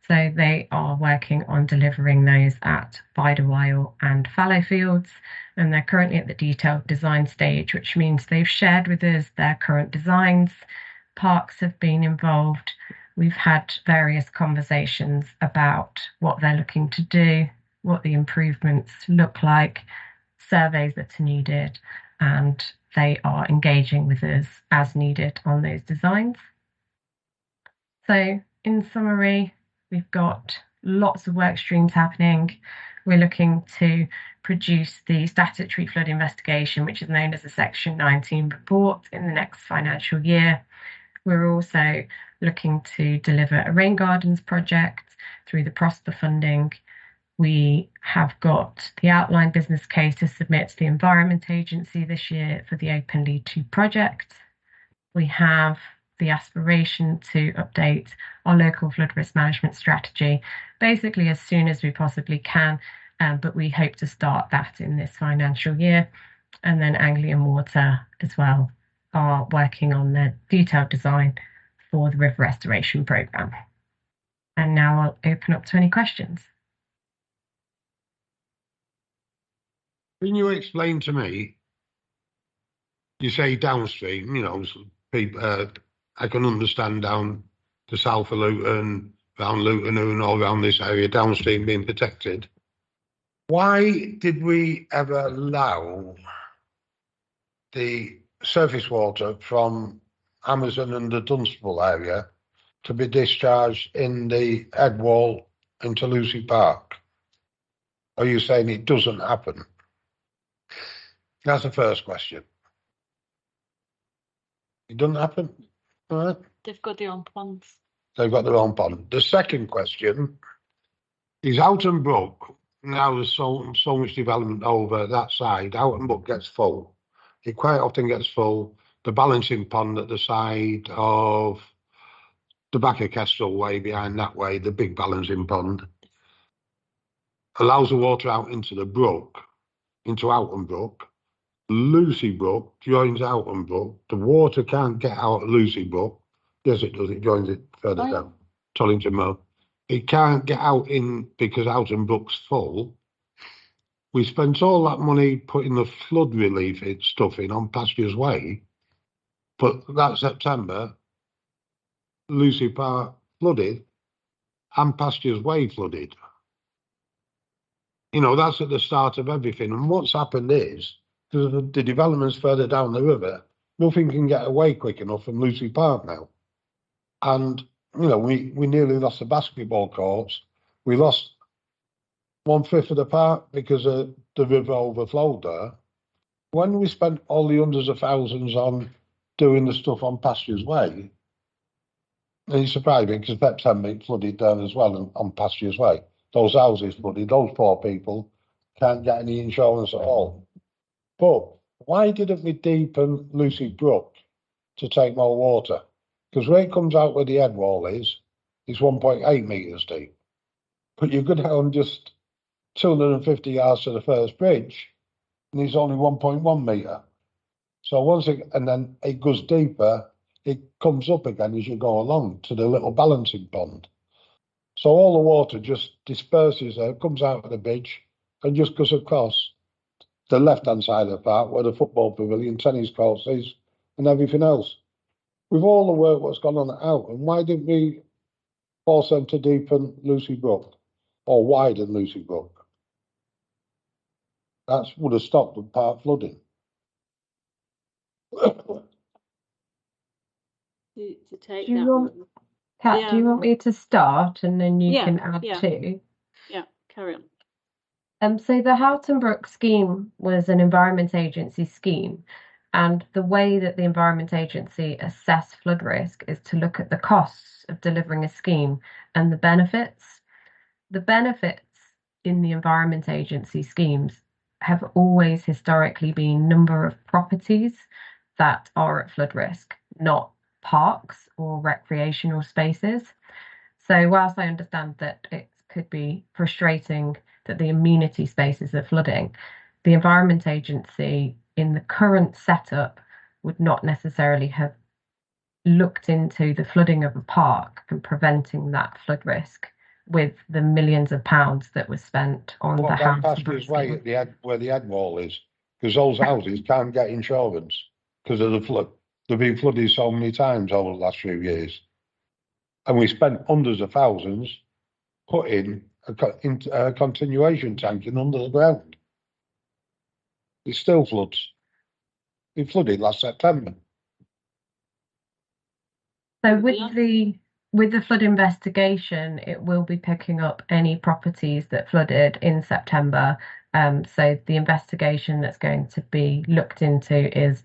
So they are working on delivering those at Bideawhile and Fallowfields, and they're currently at the detailed design stage, which means they've shared with us their current designs. Parks have been involved. We've had various conversations about what they're looking to do, what the improvements look like, surveys that are needed, and they are engaging with us as needed on those designs. So in summary, we've got lots of work streams happening. We're looking to produce the statutory flood investigation, which is known as a Section 19 report, in the next financial year. We're also looking to deliver a rain gardens project through the Prosper funding. We have got the outline business case to submit to the Environment Agency this year for the Openly 2 project. We have the aspiration to update our local flood risk management strategy basically as soon as we possibly can, but we hope to start that in this financial year. And then Anglian Water as well are working on the detailed design for the river restoration programme. And now I'll open up to any questions. Can you explain to me, you say downstream, you know, people, I can understand down the south of Luton, around Luton and all around this area, downstream being protected. Why did we ever allow the surface water from Amazon and the Dunstable area to be discharged in the head wall into Lucy Park? Are you saying it doesn't happen? That's the first question. It doesn't happen? All right. They've got their own ponds. They've got their own pond. The second question is Houghton Brook. Now there's so much development over that side. Houghton Brook gets full. it quite often gets full. The balancing pond at the side of the back of Kestrel Way, behind that way, the big balancing pond, allows the water out into the brook, into Oughton Brook. Lucy Brook joins Oughton Brook. The water can't get out of Lucy Brook. Yes, it does. It joins it further down, Tollington Mill. It can't get out in because Oughton Brook's full. We spent all that money putting the flood relief stuff in on Pastures Way, but that September, Lucy Park flooded and Pastures Way flooded. You know, that's at the start of everything. And what's happened is, the developments further down the river, nothing can get away quick enough from Lucy Park now. And, you know, we nearly lost the basketball courts. We lost 1/5 of the park because the river overflowed there. When we spent all the hundreds of thousands on doing the stuff on Pastures Way, and it's surprising because September it flooded there as well on Pastures Way. Those houses flooded, those poor people can't get any insurance at all. But why didn't we deepen Lucy Brook to take more water? Because where it comes out where the head wall is, it's 1.8 metres deep. But you go down just 250 yards to the first bridge, and it's only 1.1 metre. So once it, and then it goes deeper, it comes up again as you go along to the little balancing pond. So all the water just disperses there, comes out of the bridge, and just goes across the left-hand side of the park where the football pavilion, tennis courts is, and everything else. With all the work what's gone on out, and why didn't we force them to deepen Lucy Brook or widen Lucy Brook? That would have stopped the park flooding. To take Do you that want- one. Kat, Yeah. do you want me to start and then you Yeah, can add yeah. to? Yeah, carry on. So the Houghton Brook scheme was an Environment Agency scheme, and the way that the Environment Agency assess flood risk is to look at the costs of delivering a scheme and the benefits. The benefits in the Environment Agency schemes have always historically been number of properties that are at flood risk, not parks or recreational spaces. So whilst I understand that it could be frustrating that the amenity spaces are flooding, the Environment Agency in the current setup would not necessarily have looked into the flooding of a park and preventing that flood risk with the millions of pounds that was spent on What the about Houghton Brook Pastures Way scheme. at the head, where the head wall is? Because those houses can't get insurance because of the flood. They've been flooded so many times over the last few years. And we spent hundreds of thousands putting a continuation tank in under the ground. It still floods. It flooded last September. So with the flood investigation, it will be picking up any properties that flooded in September. So the investigation that's going to be looked into is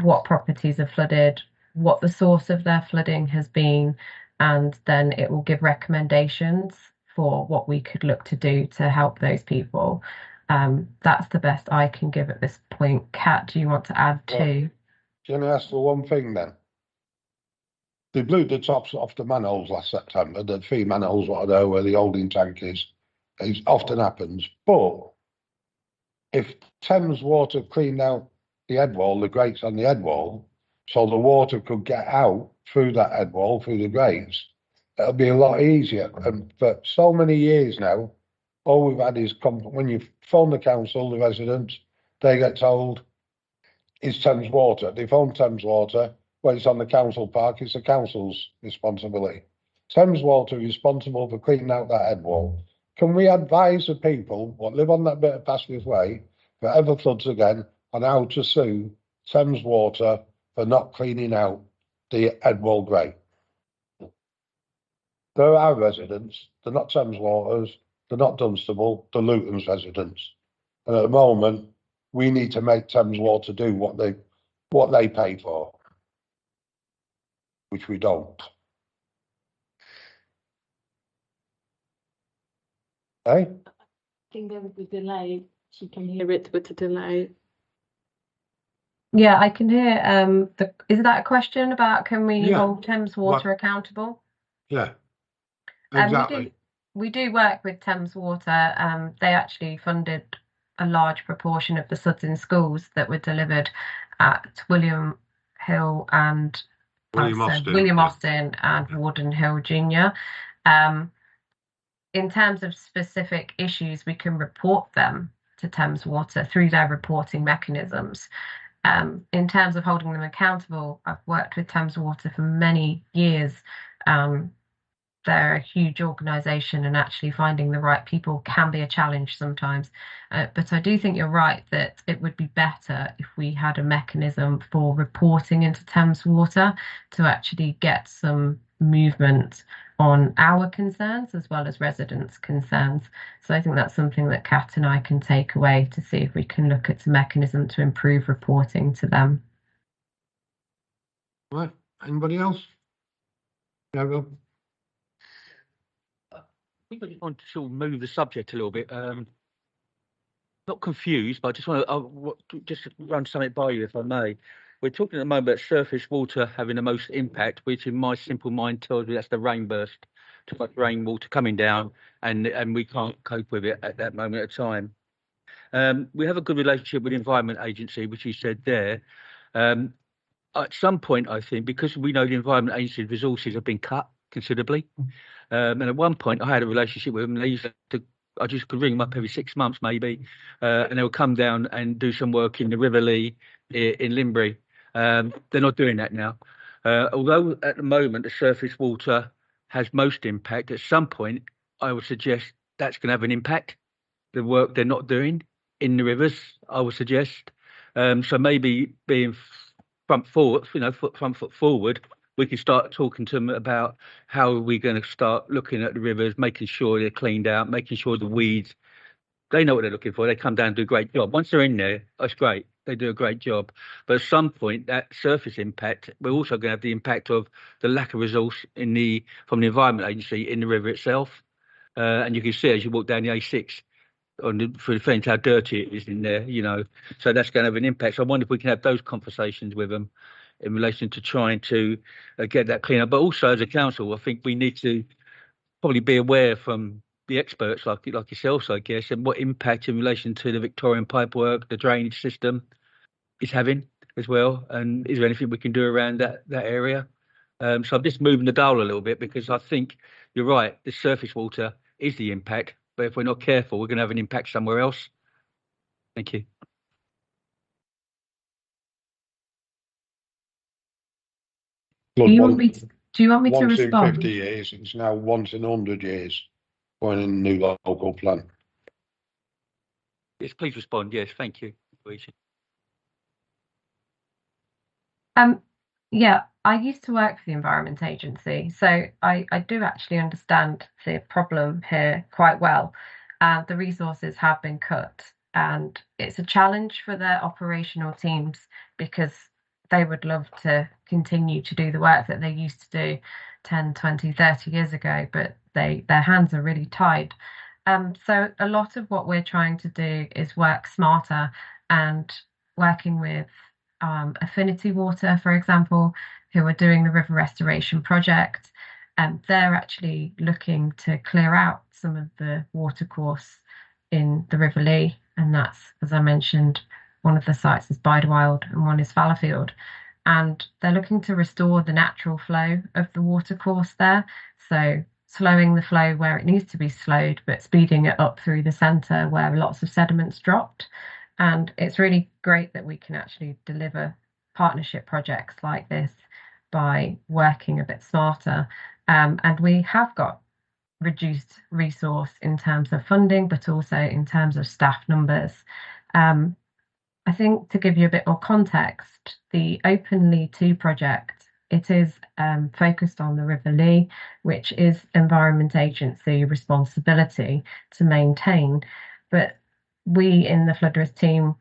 what properties are flooded, what the source of their flooding has been, and then it will give recommendations for what we could look to do to help those people. That's the best I can give at this point. Kat, do you want to add to? Can I ask for one thing then? They blew the tops off the manholes last September, the 3 manholes what are there where the holding tank is. It often happens. But if Thames Water cleaned out the head wall, the grates on the head wall, so the water could get out through that head wall, through the grates, it'll be a lot easier. And for so many years now, all we've had is when you phone the council, the residents, they get told it's Thames Water. They phone Thames Water. When it's on the council park, it's the council's responsibility. Thames Water is responsible for cleaning out that head wall. Can we advise the people what live on that bit of Pastures Way, if it ever floods again, on how to sue Thames Water for not cleaning out the head wall grate? They're our residents. They're not Thames Waters. They're not Dunstable. They're Luton's residents. And at the moment, we need to make Thames Water do what they pay for, which we don't. Eh? I think there was a delay. She can hear it with a delay. Yeah, I can hear. Is that a question about can we Yeah. hold Thames Water accountable? Yeah. We Exactly. do work with Thames Water. They actually funded a large proportion of the Suds in schools that were delivered at William Hill and William Austin. William Yeah. Austin and Warden Hill Junior. In terms of specific issues, we can report them to Thames Water through their reporting mechanisms. In terms of holding them accountable, I've worked with Thames Water for many years. They're a huge organisation, and actually finding the right people can be a challenge sometimes. But I do think you're right that it would be better if we had a mechanism for reporting into Thames Water to actually get some movement on our concerns as well as residents' concerns. So I think that's something that Kat and I can take away to see if we can look at a mechanism to improve reporting to them. Right. Anybody else? Yeah, Rob. I think I just want to sort of move the subject a little bit. Not confused, but I just want to just run something by you, if I may. We're talking at the moment about surface water having the most impact, which in my simple mind tells me that's the rain burst. Too much rainwater coming down, and we can't cope with it at that moment of time. We have a good relationship with the Environment Agency, which you said there. At some point, I think, because we know the Environment Agency's resources have been cut considerably, and at one point I had a relationship with them. They used to, I just could ring them up every 6 months maybe, and they would come down and do some work in the River Lee in Linbury. They're not doing that now. Although at the moment the surface water has most impact, at some point I would suggest that's going to have an impact. The work they're not doing in the rivers, I would suggest. So maybe being front foot forward, we can start talking to them about how are we going to start looking at the rivers, making sure they're cleaned out, making sure the weeds, they know what they're looking for. They come down and do a great job. Once they're in there, that's great. They do a great job. But at some point, that surface impact, we're also going to have the impact of the lack of resource from the Environment Agency in the river itself. And you can see as you walk down the A6 through the fence how dirty it is in there, So that's going to have an impact. So I wonder if we can have those conversations with them in relation to trying to get that clean up. But also as a council, I think we need to probably be aware from the experts like yourselves, I guess, and what impact in relation to the Victorian pipework, the drainage system is having as well. And is there anything we can do around that area? So I'm just moving the dial a little bit because I think you're right. The surface water is the impact, but if we're not careful, we're going to have an impact somewhere else. Thank you. Do you want me to Once in respond? 50 years, it's now once in 100 years when a new local plan. Yes, please respond. Yes, thank you, Luigi. Yeah, I used to work for the Environment Agency, so I do actually understand the problem here quite well. The resources have been cut, and it's a challenge for their operational teams because they would love to continue to do the work that they used to do 10, 20, 30 years ago, but their hands are really tied. So a lot of what we're trying to do is work smarter and working with Affinity Water, for example, who are doing the river restoration project. And they're actually looking to clear out some of the watercourse in the River Lee. And that's, as I mentioned, one of the sites is Bidewild and one is Fallowfield. And they're looking to restore the natural flow of the watercourse there. So slowing the flow where it needs to be slowed, but speeding it up through the centre where lots of sediments dropped. And it's really great that we can actually deliver partnership projects like this by working a bit smarter. And we have got reduced resource in terms of funding, but also in terms of staff numbers. I think to give you a bit more context, the Open Lee 2 project, it is focused on the River Lee, which is Environment Agency responsibility to maintain. But we in the flood risk team,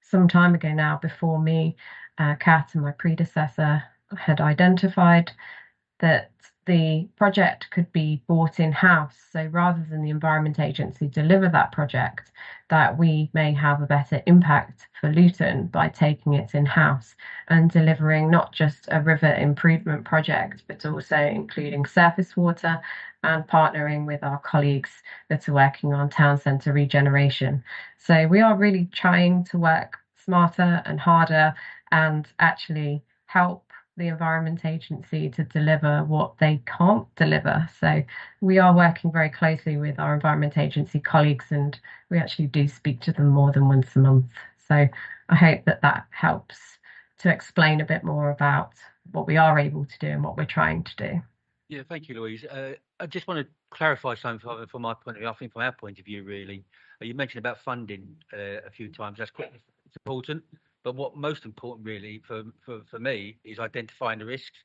some time ago now, before me, Kat and my predecessor had identified that the project could be bought in-house. So rather than the Environment Agency deliver that project, that we may have a better impact for Luton by taking it in-house and delivering not just a river improvement project, but also including surface water and partnering with our colleagues that are working on town centre regeneration. So we are really trying to work smarter and harder and actually help the Environment Agency to deliver what they can't deliver. So we are working very closely with our Environment Agency colleagues, and we actually do speak to them more than once a month. So I hope that that helps to explain a bit more about what we are able to do and what we're trying to do. Yeah, thank you, Louise. I just want to clarify something from my point of view. I think from our point of view, really, you mentioned about funding a few times. That's quite important. But what most important, really, for me, is identifying the risks.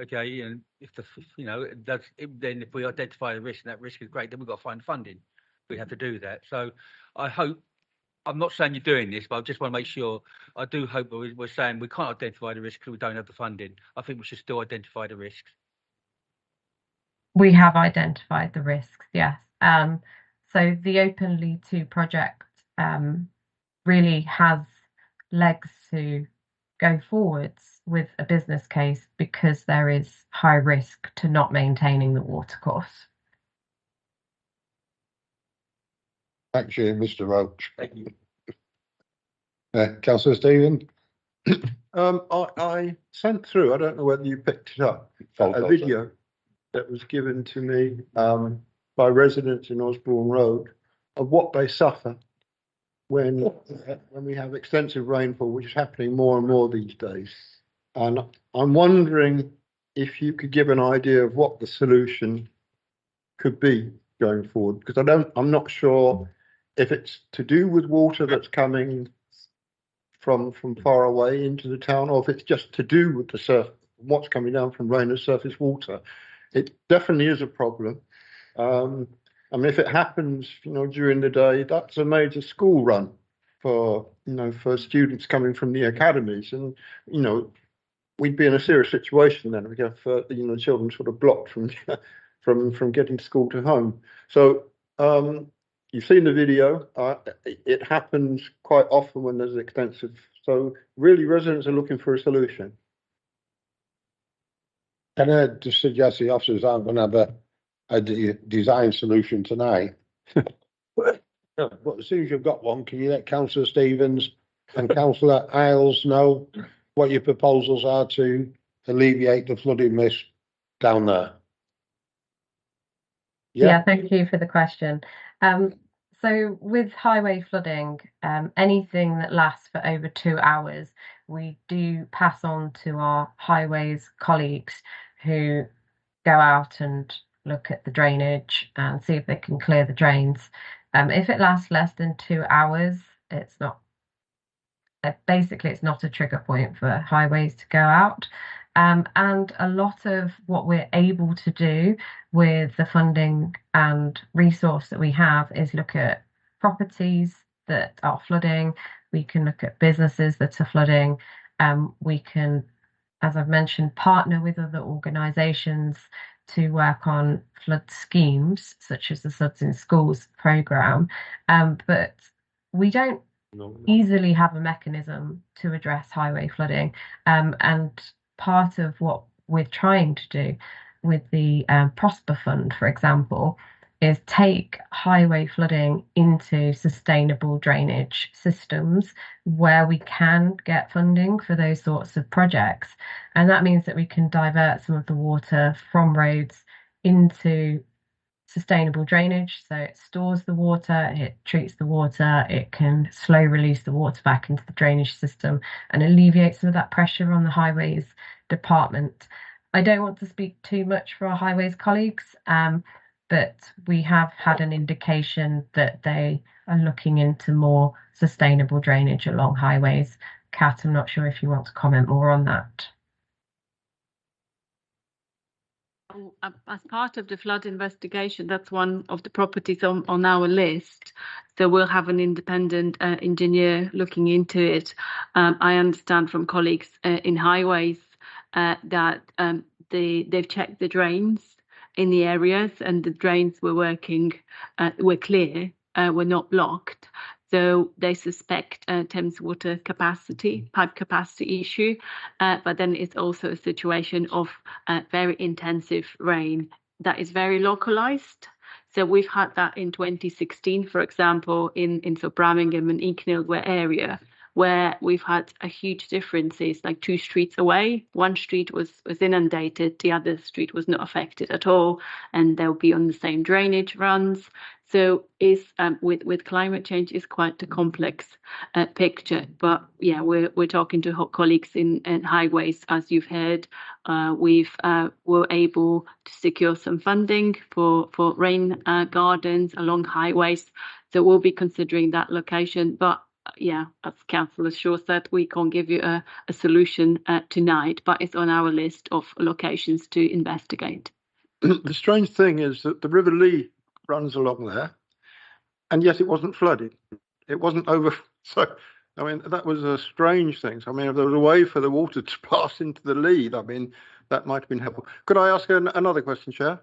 Okay, and if then if we identify the risk and that risk is great, then we've got to find funding. We have to do that. So I hope. I'm not saying you're doing this, but I just want to make sure. I do hope that we're saying we can't identify the risks because we don't have the funding. I think we should still identify the risks. We have identified the risks, yes. So the Open Lead 2 project really has legs to go forwards with a business case because there is high risk to not maintaining the watercourse. Thank you, Mr. Roach. Thank you. Councillor Stephen? I sent through, I don't know whether you picked it up, a video that was given to me by residents in Osborne Road of what they suffer when we have extensive rainfall, which is happening more and more these days. And I'm wondering if you could give an idea of what the solution could be going forward, because I'm not sure if it's to do with water that's coming from far away into the town, or if it's just to do with the what's coming down from rain and surface water. It definitely is a problem. I mean, if it happens, during the day, that's a major school run for students coming from the academies, and we'd be in a serious situation then. We'd have children sort of blocked from getting to school to home. So you've seen the video. It happens quite often when there's extensive. So really, residents are looking for a solution. Can I just suggest the officers aren't going to have a design solution tonight? But as soon as you've got one, can you let Councillor Stevens and Councillor Isles know what your proposals are to alleviate the flooding risk down there? Yeah, thank you for the question. So with highway flooding, anything that lasts for over 2 hours, we do pass on to our highways colleagues who go out and look at the drainage and see if they can clear the drains. If it lasts less than 2 hours, it's not a trigger point for highways to go out. And a lot of what we're able to do with the funding and resource that we have is look at properties that are flooding. We can look at businesses that are flooding. We can, as I've mentioned, partner with other organisations to work on flood schemes, such as the Floods in Schools programme. But we don't easily have a mechanism to address highway flooding. And part of what we're trying to do with the Prosper Fund, for example, is take highway flooding into sustainable drainage systems where we can get funding for those sorts of projects. And that means that we can divert some of the water from roads into sustainable drainage. So it stores the water, it treats the water, it can slow release the water back into the drainage system and alleviate some of that pressure on the highways department. I don't want to speak too much for our highways colleagues, but we have had an indication that they are looking into more sustainable drainage along highways. Kat, I'm not sure if you want to comment more on that. As part of the flood investigation, that's one of the properties on our list. So we'll have an independent engineer looking into it. I understand from colleagues in highways that they've checked the drains in the areas, and the drains were working, were clear, were not blocked. So they suspect Thames water capacity, pipe capacity issue, but then it's also a situation of very intensive rain that is very localized. So we've had that in 2016, for example, in Birmingham and Ekenilde area, where we've had a huge differences, like 2 streets away. One street was inundated, the other street was not affected at all, and they'll be on the same drainage runs. So is with climate change is quite a complex picture. But yeah, we're talking to colleagues in highways, as you've heard. We're able to secure some funding for rain gardens along highways. So we'll be considering that location. But yeah, as Councillor Shaw said, we can't give you a solution tonight, but it's on our list of locations to investigate. The strange thing is that the River Lee runs along there, and yet it wasn't flooded. It wasn't over. So, I mean, that was a strange thing. So, I mean, if there was a way for the water to pass into the Lee, I mean, that might have been helpful. Could I ask another question, Chair?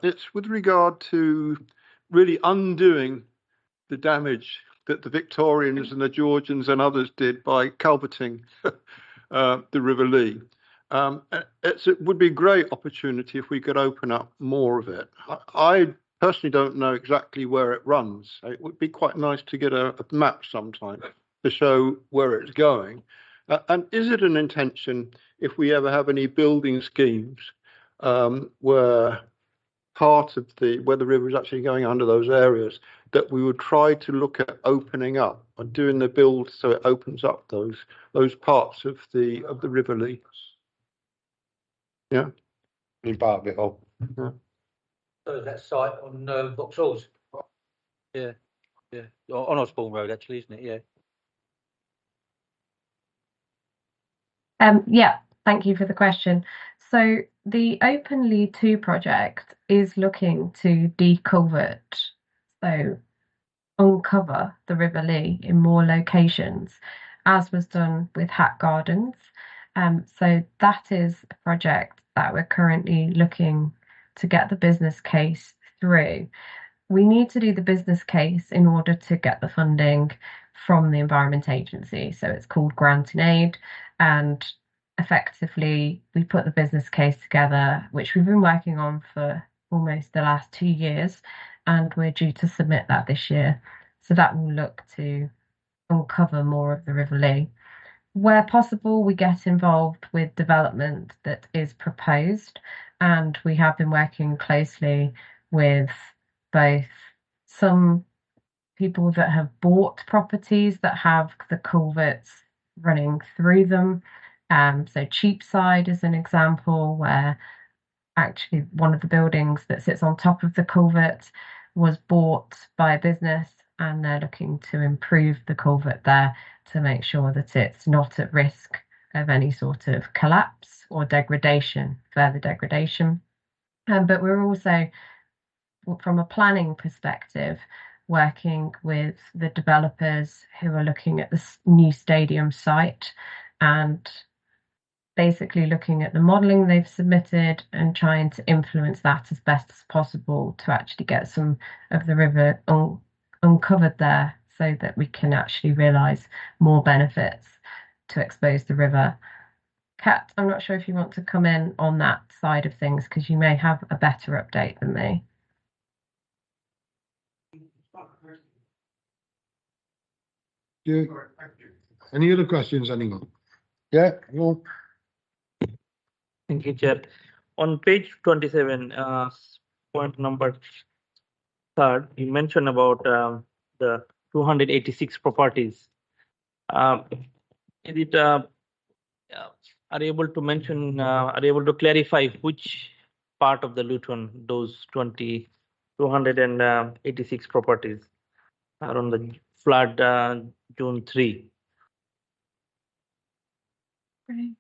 It's with regard to really undoing the damage that the Victorians and the Georgians and others did by culverting the River Lee. It would be a great opportunity if we could open up more of it. I personally don't know exactly where it runs. It would be quite nice to get a map sometime to show where it's going. And is it an intention, if we ever have any building schemes where part of where the river is actually going under those areas, that we would try to look at opening up and doing the build so it opens up those parts of the River Lee? Yeah, In part of it all. yeah. So that site on Vauxhall's. Yeah, on Osborne Road, actually, isn't it? Yeah. Yeah, thank you for the question. So the Open Lee 2 project is looking to deculvert, so uncover the River Lee in more locations, as was done with Hat Gardens. So that is a project that we're currently looking to get the business case through. We need to do the business case in order to get the funding from the Environment Agency. So it's called Grant and Aid, and effectively we put the business case together, which we've been working on for almost the last 2 years, and we're due to submit that this year. So that will look to uncover more of the River Lee. Where possible, we get involved with development that is proposed, and we have been working closely with both some people that have bought properties that have the culverts running through them. So Cheapside is an example where actually one of the buildings that sits on top of the culvert was bought by a business, and they're looking to improve the culvert there to make sure that it's not at risk of any sort of collapse or degradation, further degradation. But we're also, from a planning perspective, working with the developers who are looking at this new stadium site and basically looking at the modelling they've submitted and trying to influence that as best as possible to actually get some of the river uncovered there so that we can actually realise more benefits to expose the river. Kat, I'm not sure if you want to come in on that side of things because you may have a better update than me. Any other questions, anyone? Yeah, no. Thank you, Chair. On page 27, point number 3, you mentioned about the 286 properties. Are you able to mention, are you able to clarify which part of the Luton those 286 properties are on the flood June 3?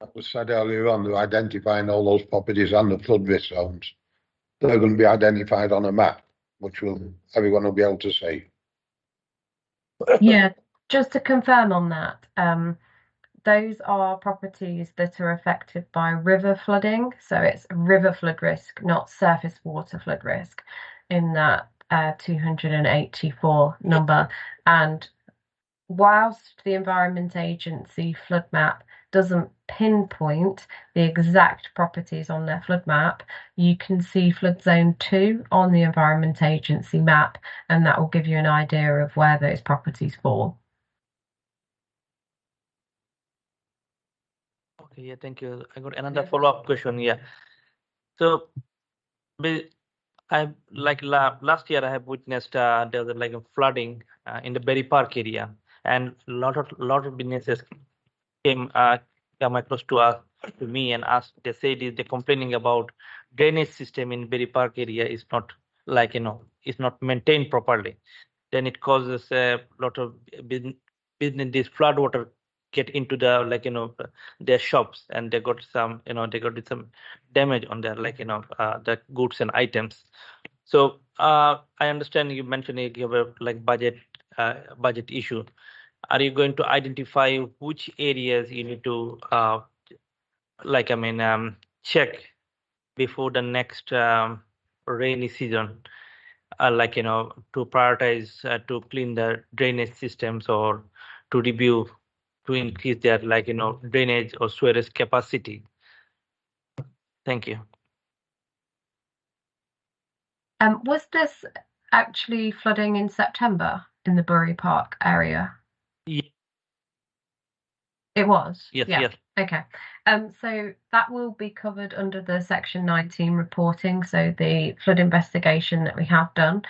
That was said earlier on, they're identifying all those properties and the flood risk zones. They're going to be identified on a map, which everyone will be able to see. Yeah, just to confirm on that, those are properties that are affected by river flooding. So it's river flood risk, not surface water flood risk in that 284 number. And whilst the Environment Agency flood map doesn't pinpoint the exact properties on their flood map, you can see flood zone 2 on the Environment Agency map, and that will give you an idea of where those properties fall. Okay, yeah, thank you. I got another follow-up question. Yeah. So, I like last year I have witnessed there was like a flooding in the Berry Park area, and lot of businesses came across to me and asked. They said they're complaining about drainage system in Berry Park area is not like is not maintained properly. Then it causes a lot of business. This flood water get into the their shops, and they got some some damage on their the goods and items. So I understand you mentioned you have a budget issue. Are you going to identify which areas you need to check before the next rainy season? To prioritize to clean the drainage systems, or to review to increase their drainage or sewerage capacity. Thank you. Was this actually flooding in September in the Bury Park area? Yeah. It was? Yes, yeah. yes. Okay. So that will be covered under the Section 19 reporting, so the flood investigation that we have done.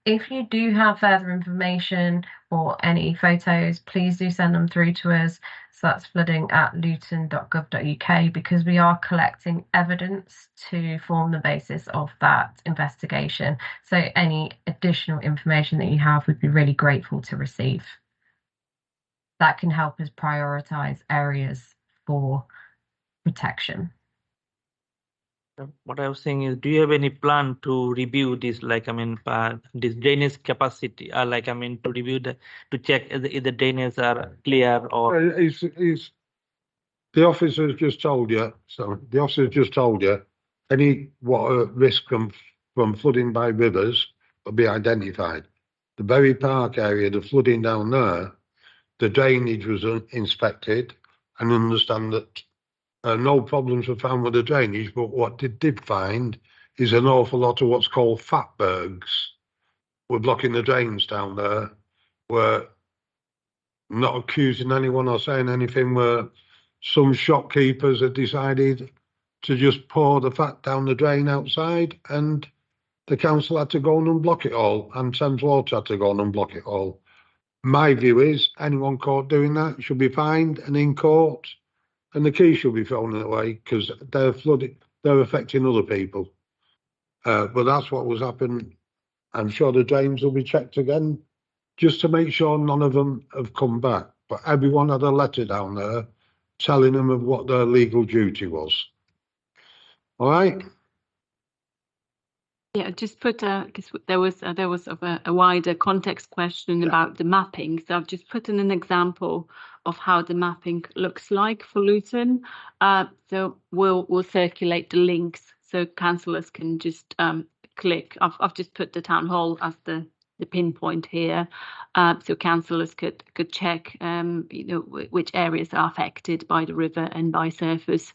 If you do have further information or any photos, please do send them through to us. So that's flooding@luton.gov.uk, because we are collecting evidence to form the basis of that investigation. So any additional information that you have, we'd be really grateful to receive. That can help us prioritise areas for protection. What I was saying is, do you have any plan to review this, this drainage capacity, to review to check if the drainages are clear or? The officer's just told you. So the officer's just told you any water risk from flooding by rivers will be identified. The Berry Park area, the flooding down there, the drainage was inspected, and understand that no problems were found with the drainage, but what they did find is an awful lot of what's called fatbergs were blocking the drains down there. We're not accusing anyone or saying anything, where some shopkeepers had decided to just pour the fat down the drain outside, and the council had to go and unblock it all, and Thames Water had to go and unblock it all. My view is anyone caught doing that should be fined and in court, and the key should be thrown away, because they're flooding, they're affecting other people. But that's what was happening. I'm sure the drains will be checked again, just to make sure none of them have come back. But everyone had a letter down there telling them of what their legal duty was. All right. Yeah, just put because there was a wider context question about the mapping. So I've just put in an example of how the mapping looks like for Luton. So we'll circulate the links so councillors can just click. I've just put the town hall as the pinpoint here, so councillors could check which areas are affected by the river and by surface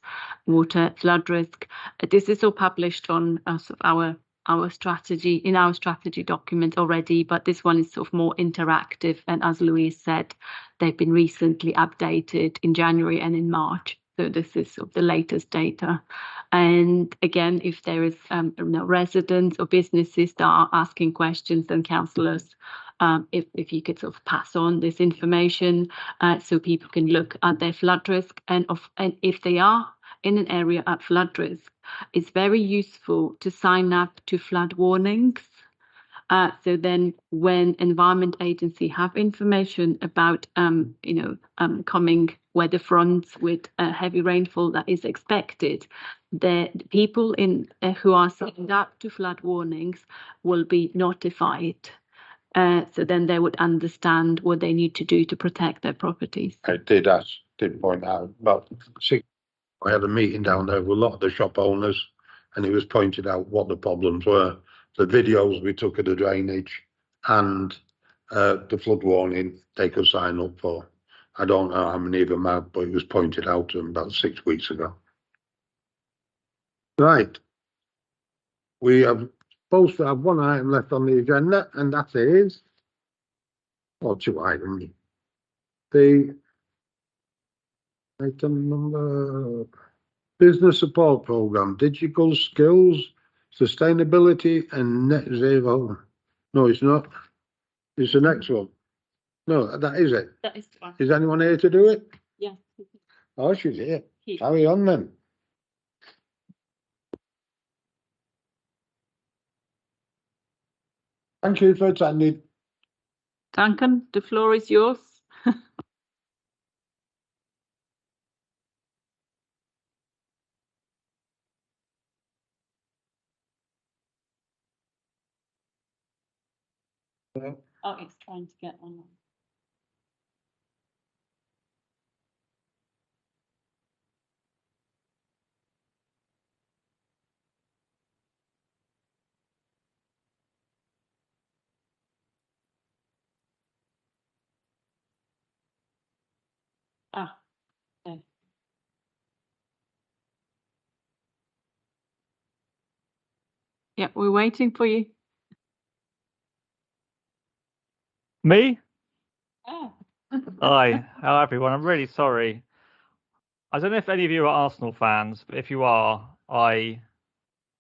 water flood risk. This is all published on sort of our strategy, in our strategy document already, but this one is sort of more interactive, and as Louise said, they've been recently updated in January and in March, so this is sort of the latest data. And again, if there is residents or businesses that are asking questions, then councillors, if you could sort of pass on this information so people can look at their flood risk, and if they are in an area at flood risk, it's very useful to sign up to flood warnings. So then when Environment Agency have information about coming weather fronts with heavy rainfall that is expected, the people who are signed up to flood warnings will be notified. So then they would understand what they need to do to protect their properties. I did ask did point out about I had a meeting down there with a lot of the shop owners, and it was pointed out what the problems were. The videos we took of the drainage and the flood warning they could sign up for. I don't know how many of them have, but it was pointed out to them about 6 weeks ago. Right. We are supposed to have one item left on the agenda, and that is, or 2 items. The item number, business support program, digital skills, sustainability and net zero. No, it's not. It's the next one. No, that is it. That is the one. Is anyone here to do it? Yeah. Oh, she's here. Here. Carry on then. Thank you for attending. Duncan, the floor is yours. Oh, it's trying to get online. Ah, okay. Yeah, we're waiting for you. Me? Oh. Hi. Hello, everyone. I'm really sorry. I don't know if any of you are Arsenal fans, but if you are, I'm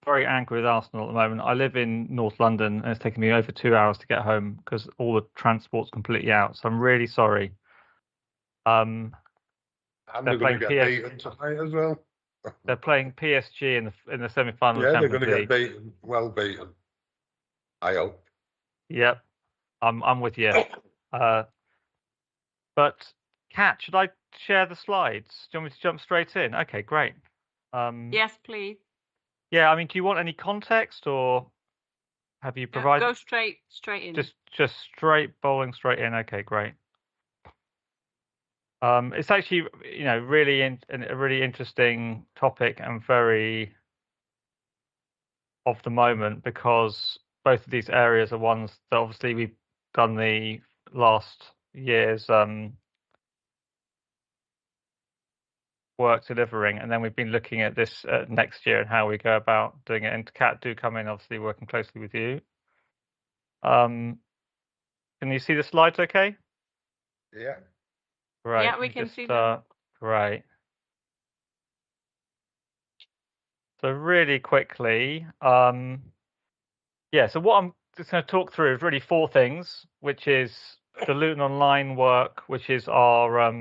very angry with Arsenal at the moment. I live in North London, and it's taken me over 2 hours to get home because all the transport's completely out. So I'm really sorry. And they're going to get playing beaten tonight as well. They're playing PSG in the semi-final. Yeah, of they're Champions going to League. get beaten, well beaten. I hope. Yep, I'm with you. But Kat, should I share the slides? Do you want me to jump straight in? Okay, great. Yes, please. Yeah, I mean, do you want any context, or have you provided? Go straight in. Just straight bowling straight in. Okay, great. It's actually, really a really interesting topic and very of the moment, because both of these areas are ones that obviously we've done the last year's work delivering, and then we've been looking at this next year and how we go about doing it. And Kat, do come in, obviously working closely with you. Can you see the slides okay? Yeah. Right. Yeah, we can see them. Great. So really quickly, so what I'm just going to talk through is really 4 things, which is the Luton Online work, which is our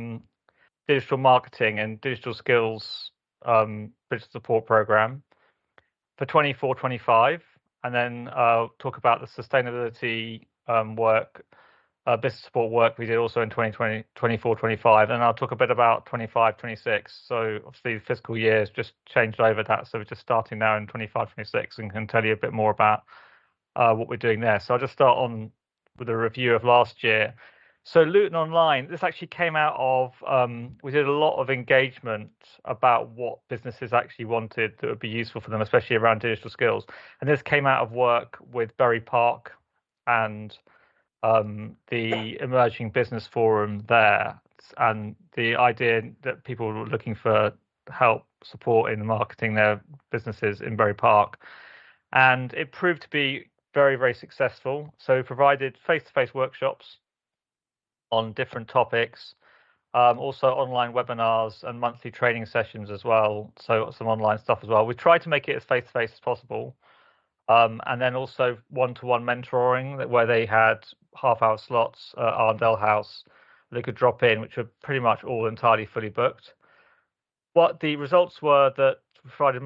digital marketing and digital skills business support program for 24-25, and then talk about the sustainability work, business support work we did also in 24-25, and I'll talk a bit about 25-26. So obviously the fiscal year has just changed over that, so we're just starting now in 25-26 and can tell you a bit more about what we're doing there. So I'll just start on with a review of last year. So Luton Online, this actually came out of, we did a lot of engagement about what businesses actually wanted that would be useful for them, especially around digital skills. And this came out of work with Berry Park and the Emerging Business Forum there, and the idea that people were looking for help, support in marketing their businesses in Berry Park. And it proved to be very, very successful. So we provided face-to-face workshops on different topics, also online webinars and monthly training sessions as well. So some online stuff as well. We tried to make it as face-to-face as possible. And then also one-to-one mentoring, where they had half-hour slots at Arndale House they could drop in, which were pretty much all entirely fully booked. What the results were that we provided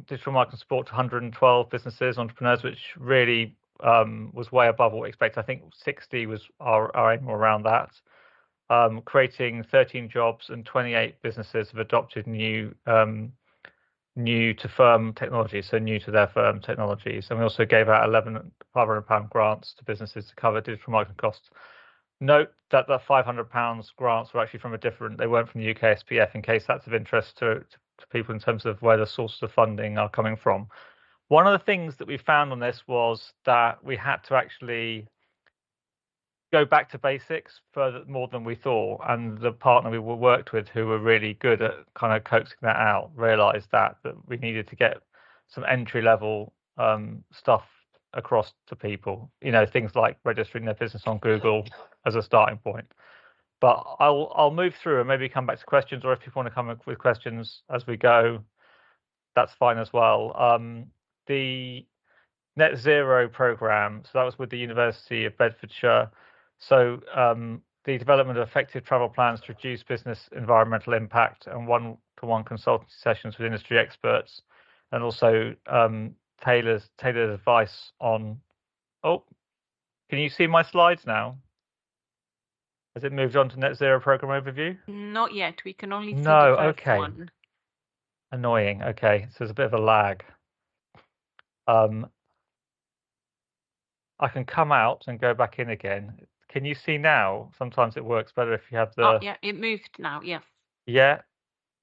digital marketing support to 112 businesses, entrepreneurs, which really was way above what we expected. I think 60 was our aim around that. Creating 13 jobs, and 28 businesses have adopted new to firm technology, so new to their firm technologies. And we also gave out £1,100 grants to businesses to cover digital marketing costs. Note that the £500 grants were actually they weren't from the UK SPF, in case that's of interest to people in terms of where the sources of funding are coming from. One of the things that we found on this was that we had to actually go back to basics more than we thought, and the partner we worked with, who were really good at kind of coaxing that out, realised that we needed to get some entry level stuff across to people. Things like registering their business on Google as a starting point. But I'll move through and maybe come back to questions, or if you want to come up with questions as we go, that's fine as well. The Net Zero programme, so that was with the University of Bedfordshire. So the development of effective travel plans to reduce business environmental impact, and one-to-one consultancy sessions with industry experts, and also tailored advice on. Oh, can you see my slides now? Has it moved on to Net Zero programme overview? Not yet. We can only see No, the first okay. one. Annoying. Okay, so there's a bit of a lag. I can come out and go back in again. Can you see now? Sometimes it works better if you have the. Oh, yeah, it moved now. Yes. Yeah,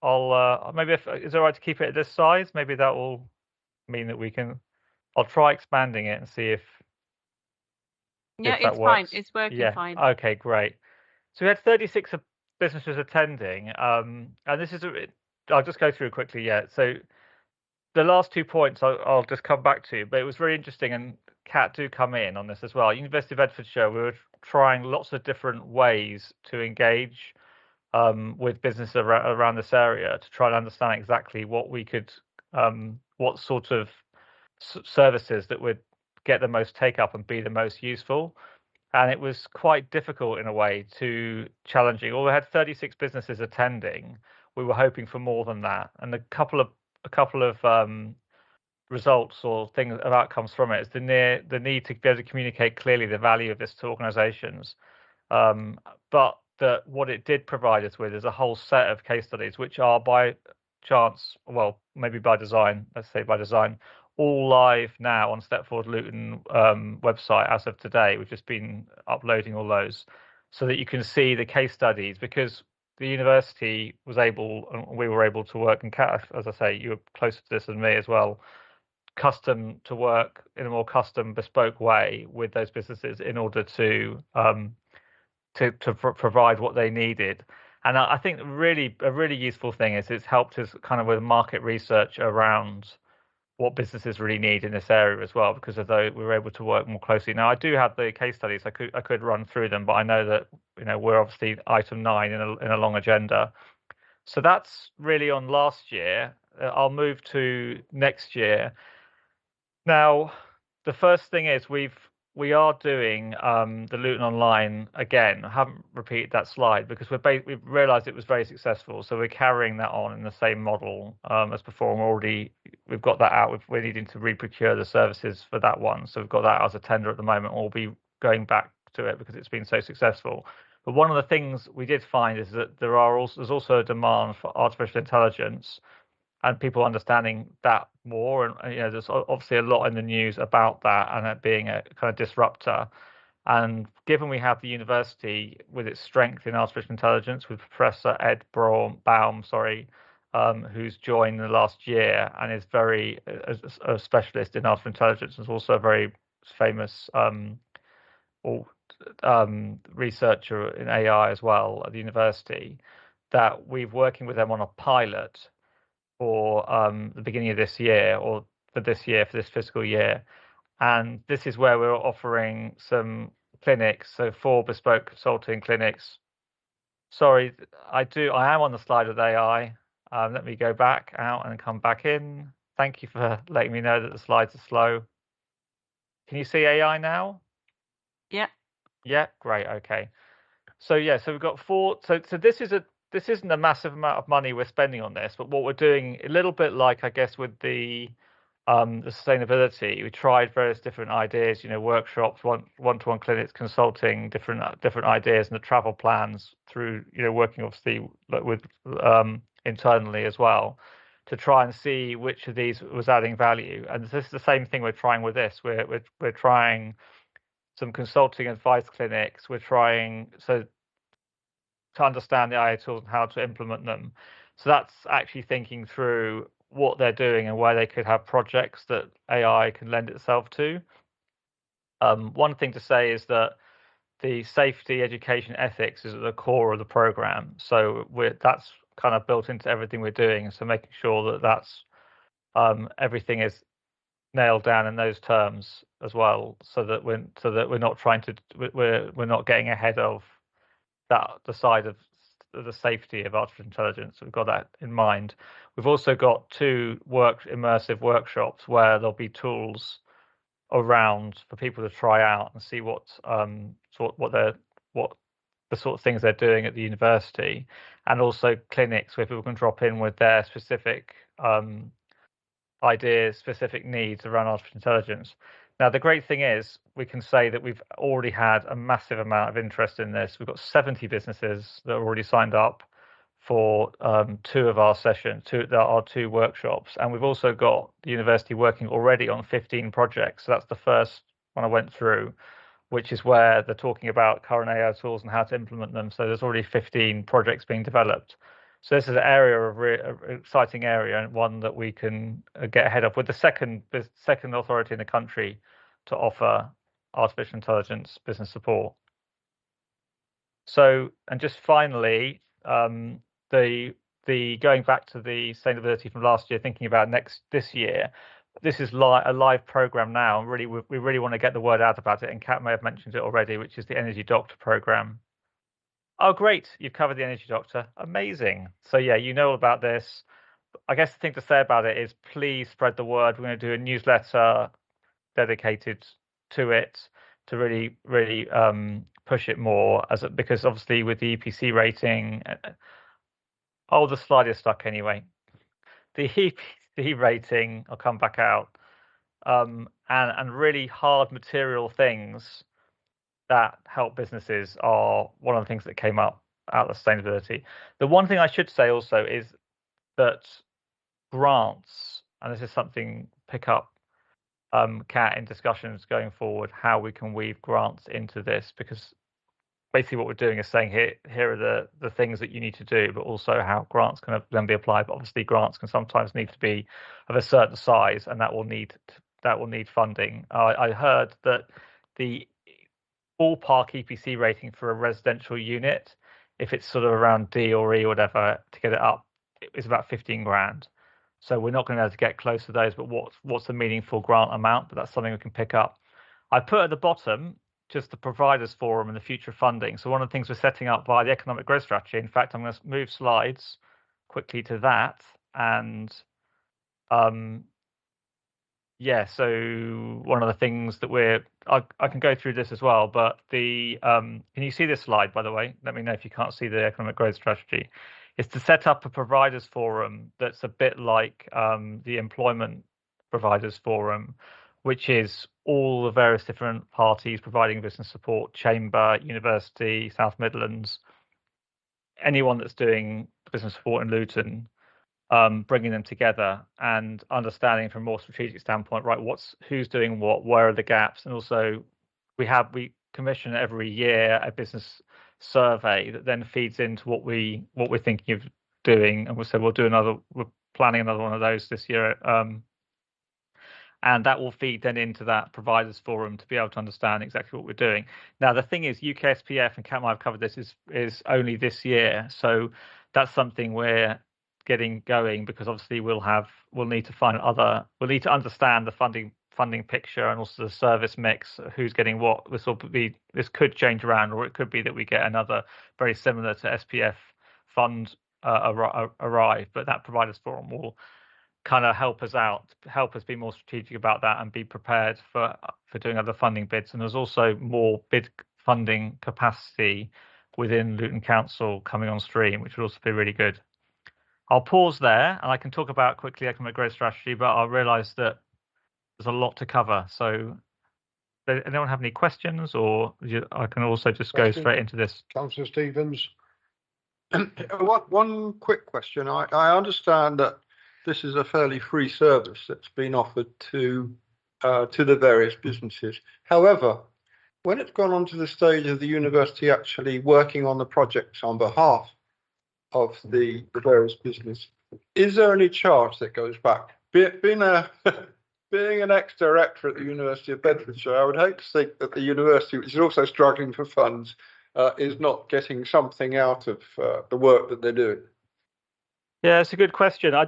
I'll maybe is it all right to keep it at this size? Maybe that will mean that we can. I'll try expanding it and see if. Yeah, if that it's fine. works. It's working Yeah. fine. Okay, great. So we had 36 businesses attending, and this is I'll just go through quickly. Yeah. So the last 2 points I'll just come back to, but it was very interesting, and Kat, do come in on this as well. University of Bedfordshire, we were trying lots of different ways to engage with businesses around this area to try and understand exactly what we could, what sort of services that would get the most take up and be the most useful. And it was quite difficult in a way, to challenging. Although we had 36 businesses attending, we were hoping for more than that. And a couple of results or things of outcomes from it is the need to be able to communicate clearly the value of this to organizations. But what it did provide us with is a whole set of case studies, which are by chance, well, maybe by design, let's say by design, all live now on Step Forward Luton website as of today. We've just been uploading all those so that you can see the case studies, because the university was able, and we were able to work, and Kat, as I say, you were closer to this than me as well, custom to work in a more custom bespoke way with those businesses in order to provide what they needed. And I think a really useful thing is it's helped us kind of with market research around what businesses really need in this area as well, because of though we were able to work more closely. Now I do have the case studies, I could run through them, but I know that we're obviously item 9 in a long agenda. So that's really on last year. I'll move to next year. Now, the first thing is we are doing the Luton Online again. I haven't repeated that slide because we've realised it was very successful, so we're carrying that on in the same model as before. And we've got that out. We're needing to re-procure the services for that one, so we've got that as a tender at the moment. We'll be going back to it because it's been so successful. But one of the things we did find is that there's also a demand for artificial intelligence and people understanding that more. And there's obviously a lot in the news about that and it being a kind of disruptor. And given we have the university with its strength in artificial intelligence, with Professor Ed Baum, who's joined in the last year and is very a specialist in artificial intelligence, is also a very famous researcher in AI as well at the university, that we're working with them on a pilot for the beginning of this year, or for this fiscal year. And this is where we're offering some clinics, so 4 bespoke consulting clinics. Sorry, I am on the slide with AI. Let me go back out and come back in. Thank you for letting me know that the slides are slow. Can you see AI now? Yeah. Yeah, great. Okay. So we've got 4. So this isn't a massive amount of money we're spending on this, but what we're doing, a little bit like, I guess, with the sustainability, we tried various different ideas, workshops, one-to-one clinics, consulting, different ideas, and the travel plans through, working obviously with internally as well, to try and see which of these was adding value. And this is the same thing we're trying with this. We're trying some consulting advice clinics. We're trying to understand the AI tools and how to implement them. So that's actually thinking through what they're doing and where they could have projects that AI can lend itself to. One thing to say is that the safety, education, ethics is at the core of the program. So that's kind of built into everything we're doing. So making sure that that's everything is nailed down in those terms as well, so that we're not trying to we're not getting ahead of the side of the safety of artificial intelligence. We've got that in mind. We've also got 2 immersive workshops where there'll be tools around for people to try out and see what the sort of things they're doing at the university, and also clinics where people can drop in with their specific ideas, specific needs around artificial intelligence. Now, the great thing is we can say that we've already had a massive amount of interest in this. We've got 70 businesses that are already signed up for 2 of our sessions, 2 workshops, and we've also got the university working already on 15 projects. So that's the first one I went through, which is where they're talking about current AI tools and how to implement them. So there's already 15 projects being developed. So this is an area of exciting area, and one that we can get ahead of. With the second authority in the country to offer artificial intelligence business support. So, and just finally, the going back to the sustainability from last year, thinking about this year. This is a live program now, and really we really want to get the word out about it. And Kat may have mentioned it already, which is the Energy Doctor program. Oh, great. You've covered the Energy Doctor. Amazing. So yeah, you know about this. I guess the thing to say about it is please spread the word. We're going to do a newsletter dedicated to it to really, really push it more, because obviously with the EPC rating, the slide is stuck anyway. The EPC rating, I'll come back out, and really hard material things that help businesses are one of the things that came up out of sustainability. The one thing I should say also is that grants, and this is something pick up Kat in discussions going forward, how we can weave grants into this, because basically what we're doing is saying here are the things that you need to do, but also how grants can then be applied. But obviously grants can sometimes need to be of a certain size, and that will need funding. I heard that the ballpark EPC rating for a residential unit, if it's sort of around D or E or whatever, to get it up, is about 15 grand. So we're not going to be able to get close to those, but what's a meaningful grant amount? But that's something we can pick up. I put at the bottom just the providers forum and the future funding. So one of the things we're setting up via the economic growth strategy, in fact, I'm going to move slides quickly to that. And so one of the things that I can go through this as well, but can you see this slide, by the way? Let me know if you can't see the economic growth strategy. It's to set up a providers forum that's a bit like the employment providers forum, which is all the various different parties providing business support, Chamber, University, South Midlands, anyone that's doing business support in Luton, bringing them together and understanding from a more strategic standpoint, right, who's doing what, where are the gaps, and also we commission every year a business survey that then feeds into what we're thinking of doing, and we're planning another one of those this year, and that will feed then into that providers forum to be able to understand exactly what we're doing. Now the thing is, UK SPF, and Kat might have covered this, is only this year, so that's something we're getting going, because obviously we'll need to understand the funding picture and also the service mix, who's getting what. This could change around, or it could be that we get another very similar to SPF fund arrive, but that providers forum will kind of help us be more strategic about that and be prepared for doing other funding bids. And there's also more bid funding capacity within Luton Council coming on stream, which would also be really good. I'll pause there, and I can talk about quickly economic growth strategy, but I realise that there's a lot to cover. So, does anyone have any questions, or I can also just go straight into this? Councillor Stevens. One quick question. I understand that this is a fairly free service that's been offered to the various businesses. However, when it's gone on to the stage of the university actually working on the projects on behalf of the various business, is there any charge that goes back? Being an ex-director at the University of Bedfordshire, I would hate to think that the university, which is also struggling for funds, is not getting something out of the work that they're doing. Yeah, it's a good question. I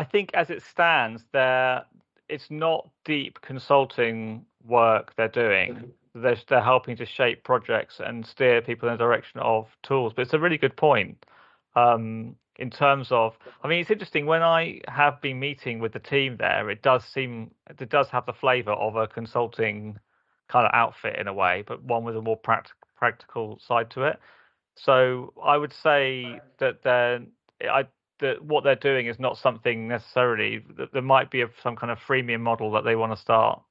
think as it stands, it's not deep consulting work they're doing. They're helping to shape projects and steer people in the direction of tools. But it's a really good point. In terms of, it's interesting when I have been meeting with the team there, it does have the flavour of a consulting kind of outfit in a way, but one with a more practical side to it. So I would say that that what they're doing is not something necessarily that there might be some kind of freemium model that they want to start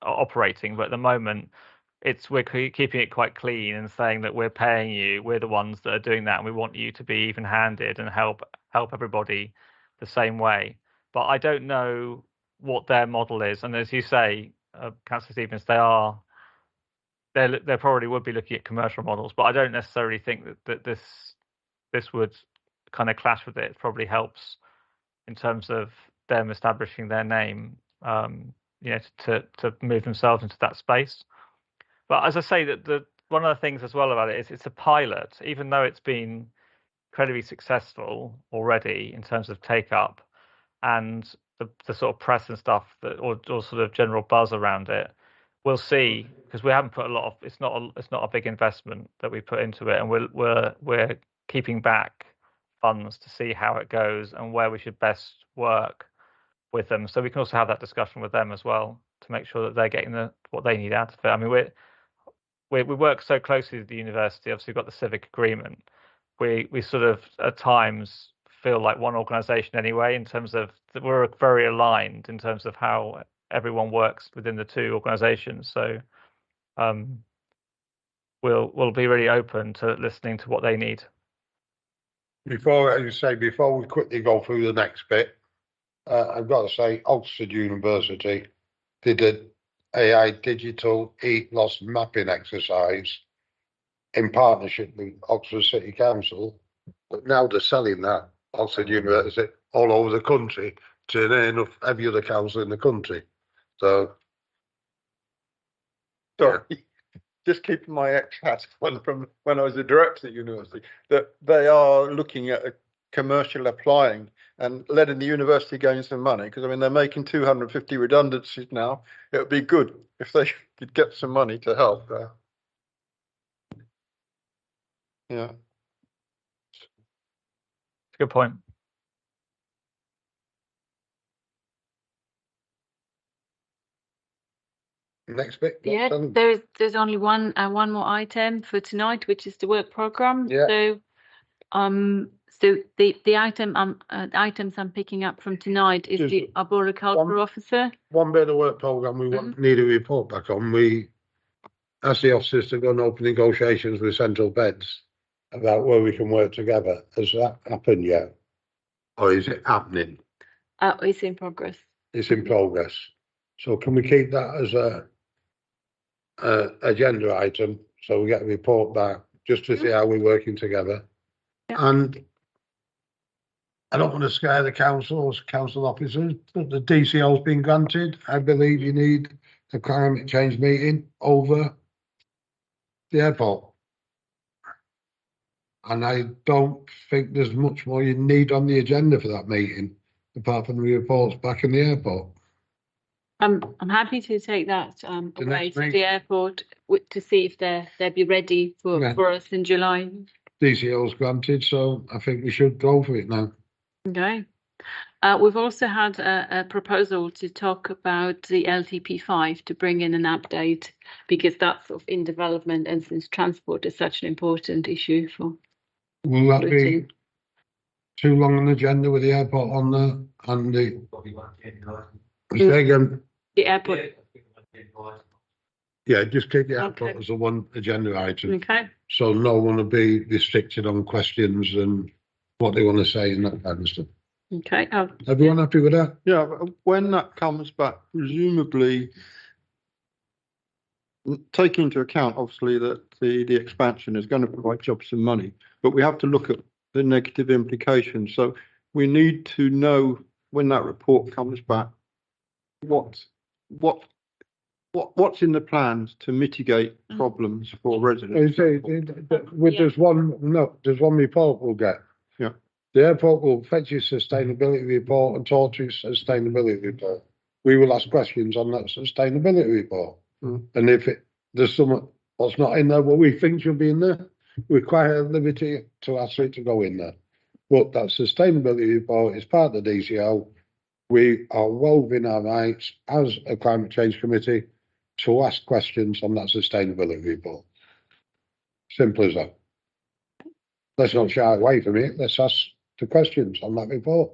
operating, but at the moment we're keeping it quite clean and saying that we're paying you, we're the ones that are doing that, and we want you to be even-handed and help everybody the same way. But I don't know what their model is, and as you say, Councillor Stevens, they probably would be looking at commercial models, but I don't necessarily think that this would kind of clash with it. It probably helps in terms of them establishing their name, to move themselves into that space. But as I say, that one of the things as well about it is it's a pilot, even though it's been incredibly successful already in terms of take up and the sort of press and stuff or sort of general buzz around it. We'll see, because we haven't put a lot of. It's not a big investment that we put into it, and we're keeping back funds to see how it goes and where we should best work with them. So we can also have that discussion with them as well to make sure that they're getting what they need out of it. We work so closely with the university. Obviously, we've got the civic agreement. We sort of at times feel like one organisation anyway, in terms of that we're very aligned in terms of how everyone works within the two organisations. So we'll be really open to listening to what they need. Before we quickly go through the next bit, I've got to say Oxford University did an AI digital heat loss mapping exercise in partnership with Oxford City Council, but now they're selling that Oxford University all over the country to enough every other council in the country. So, sorry, just keeping my ex-hat on from when I was a director at university, that they are looking at a commercial applying and letting the university gain some money, because they're making 250 redundancies now. It would be good if they could get some money to help. Yeah, good point. Next bit. Yeah, there's only one more item for tonight, which is the work programme. Yeah. So the items I'm picking up from tonight is the arboriculture officer. One bit of the work programme we need a report back on. We asked the officers to go and open negotiations with Central Beds about where we can work together. Has that happened yet? Or is it happening? It's in progress. It's in progress. So can we keep that as a agenda item, so we get a report back just to see how we're working together? Yeah. And I don't want to scare the council officers, but the DCO's been granted. I believe you need a climate change meeting over the airport. And I don't think there's much more you need on the agenda for that meeting, apart from the reports back in the airport. I'm happy to take that away to the airport to see if they'll be ready for us in July. DCO's granted, so I think we should go for it now. Okay. We've also had a proposal to talk about the LTP5 to bring in an update, because that's sort of in development, and since transport is such an important issue for. Will that be too long an agenda with the airport on there and the? The airport. Yeah, just keep the airport as a one agenda item. Okay. So no one will be restricted on questions and what they want to say and that kind of stuff. Okay. Everyone happy with that? Yeah, when that comes back, presumably take into account, obviously, that the expansion is going to provide jobs and money, but we have to look at the negative implications. So we need to know when that report comes back, what's in the plans to mitigate problems for residents. There's one report we'll get. Yeah. The airport will fetch its sustainability report and talk to its sustainability report. We will ask questions on that sustainability report. And if there's something what's not in there, what we think should be in there, we're quite at liberty to ask it to go in there. But that sustainability report is part of the DCO. We are well within our rights as a climate change committee to ask questions on that sustainability report. Simple as that. Let's not shy away from it. Let's ask the questions on that report.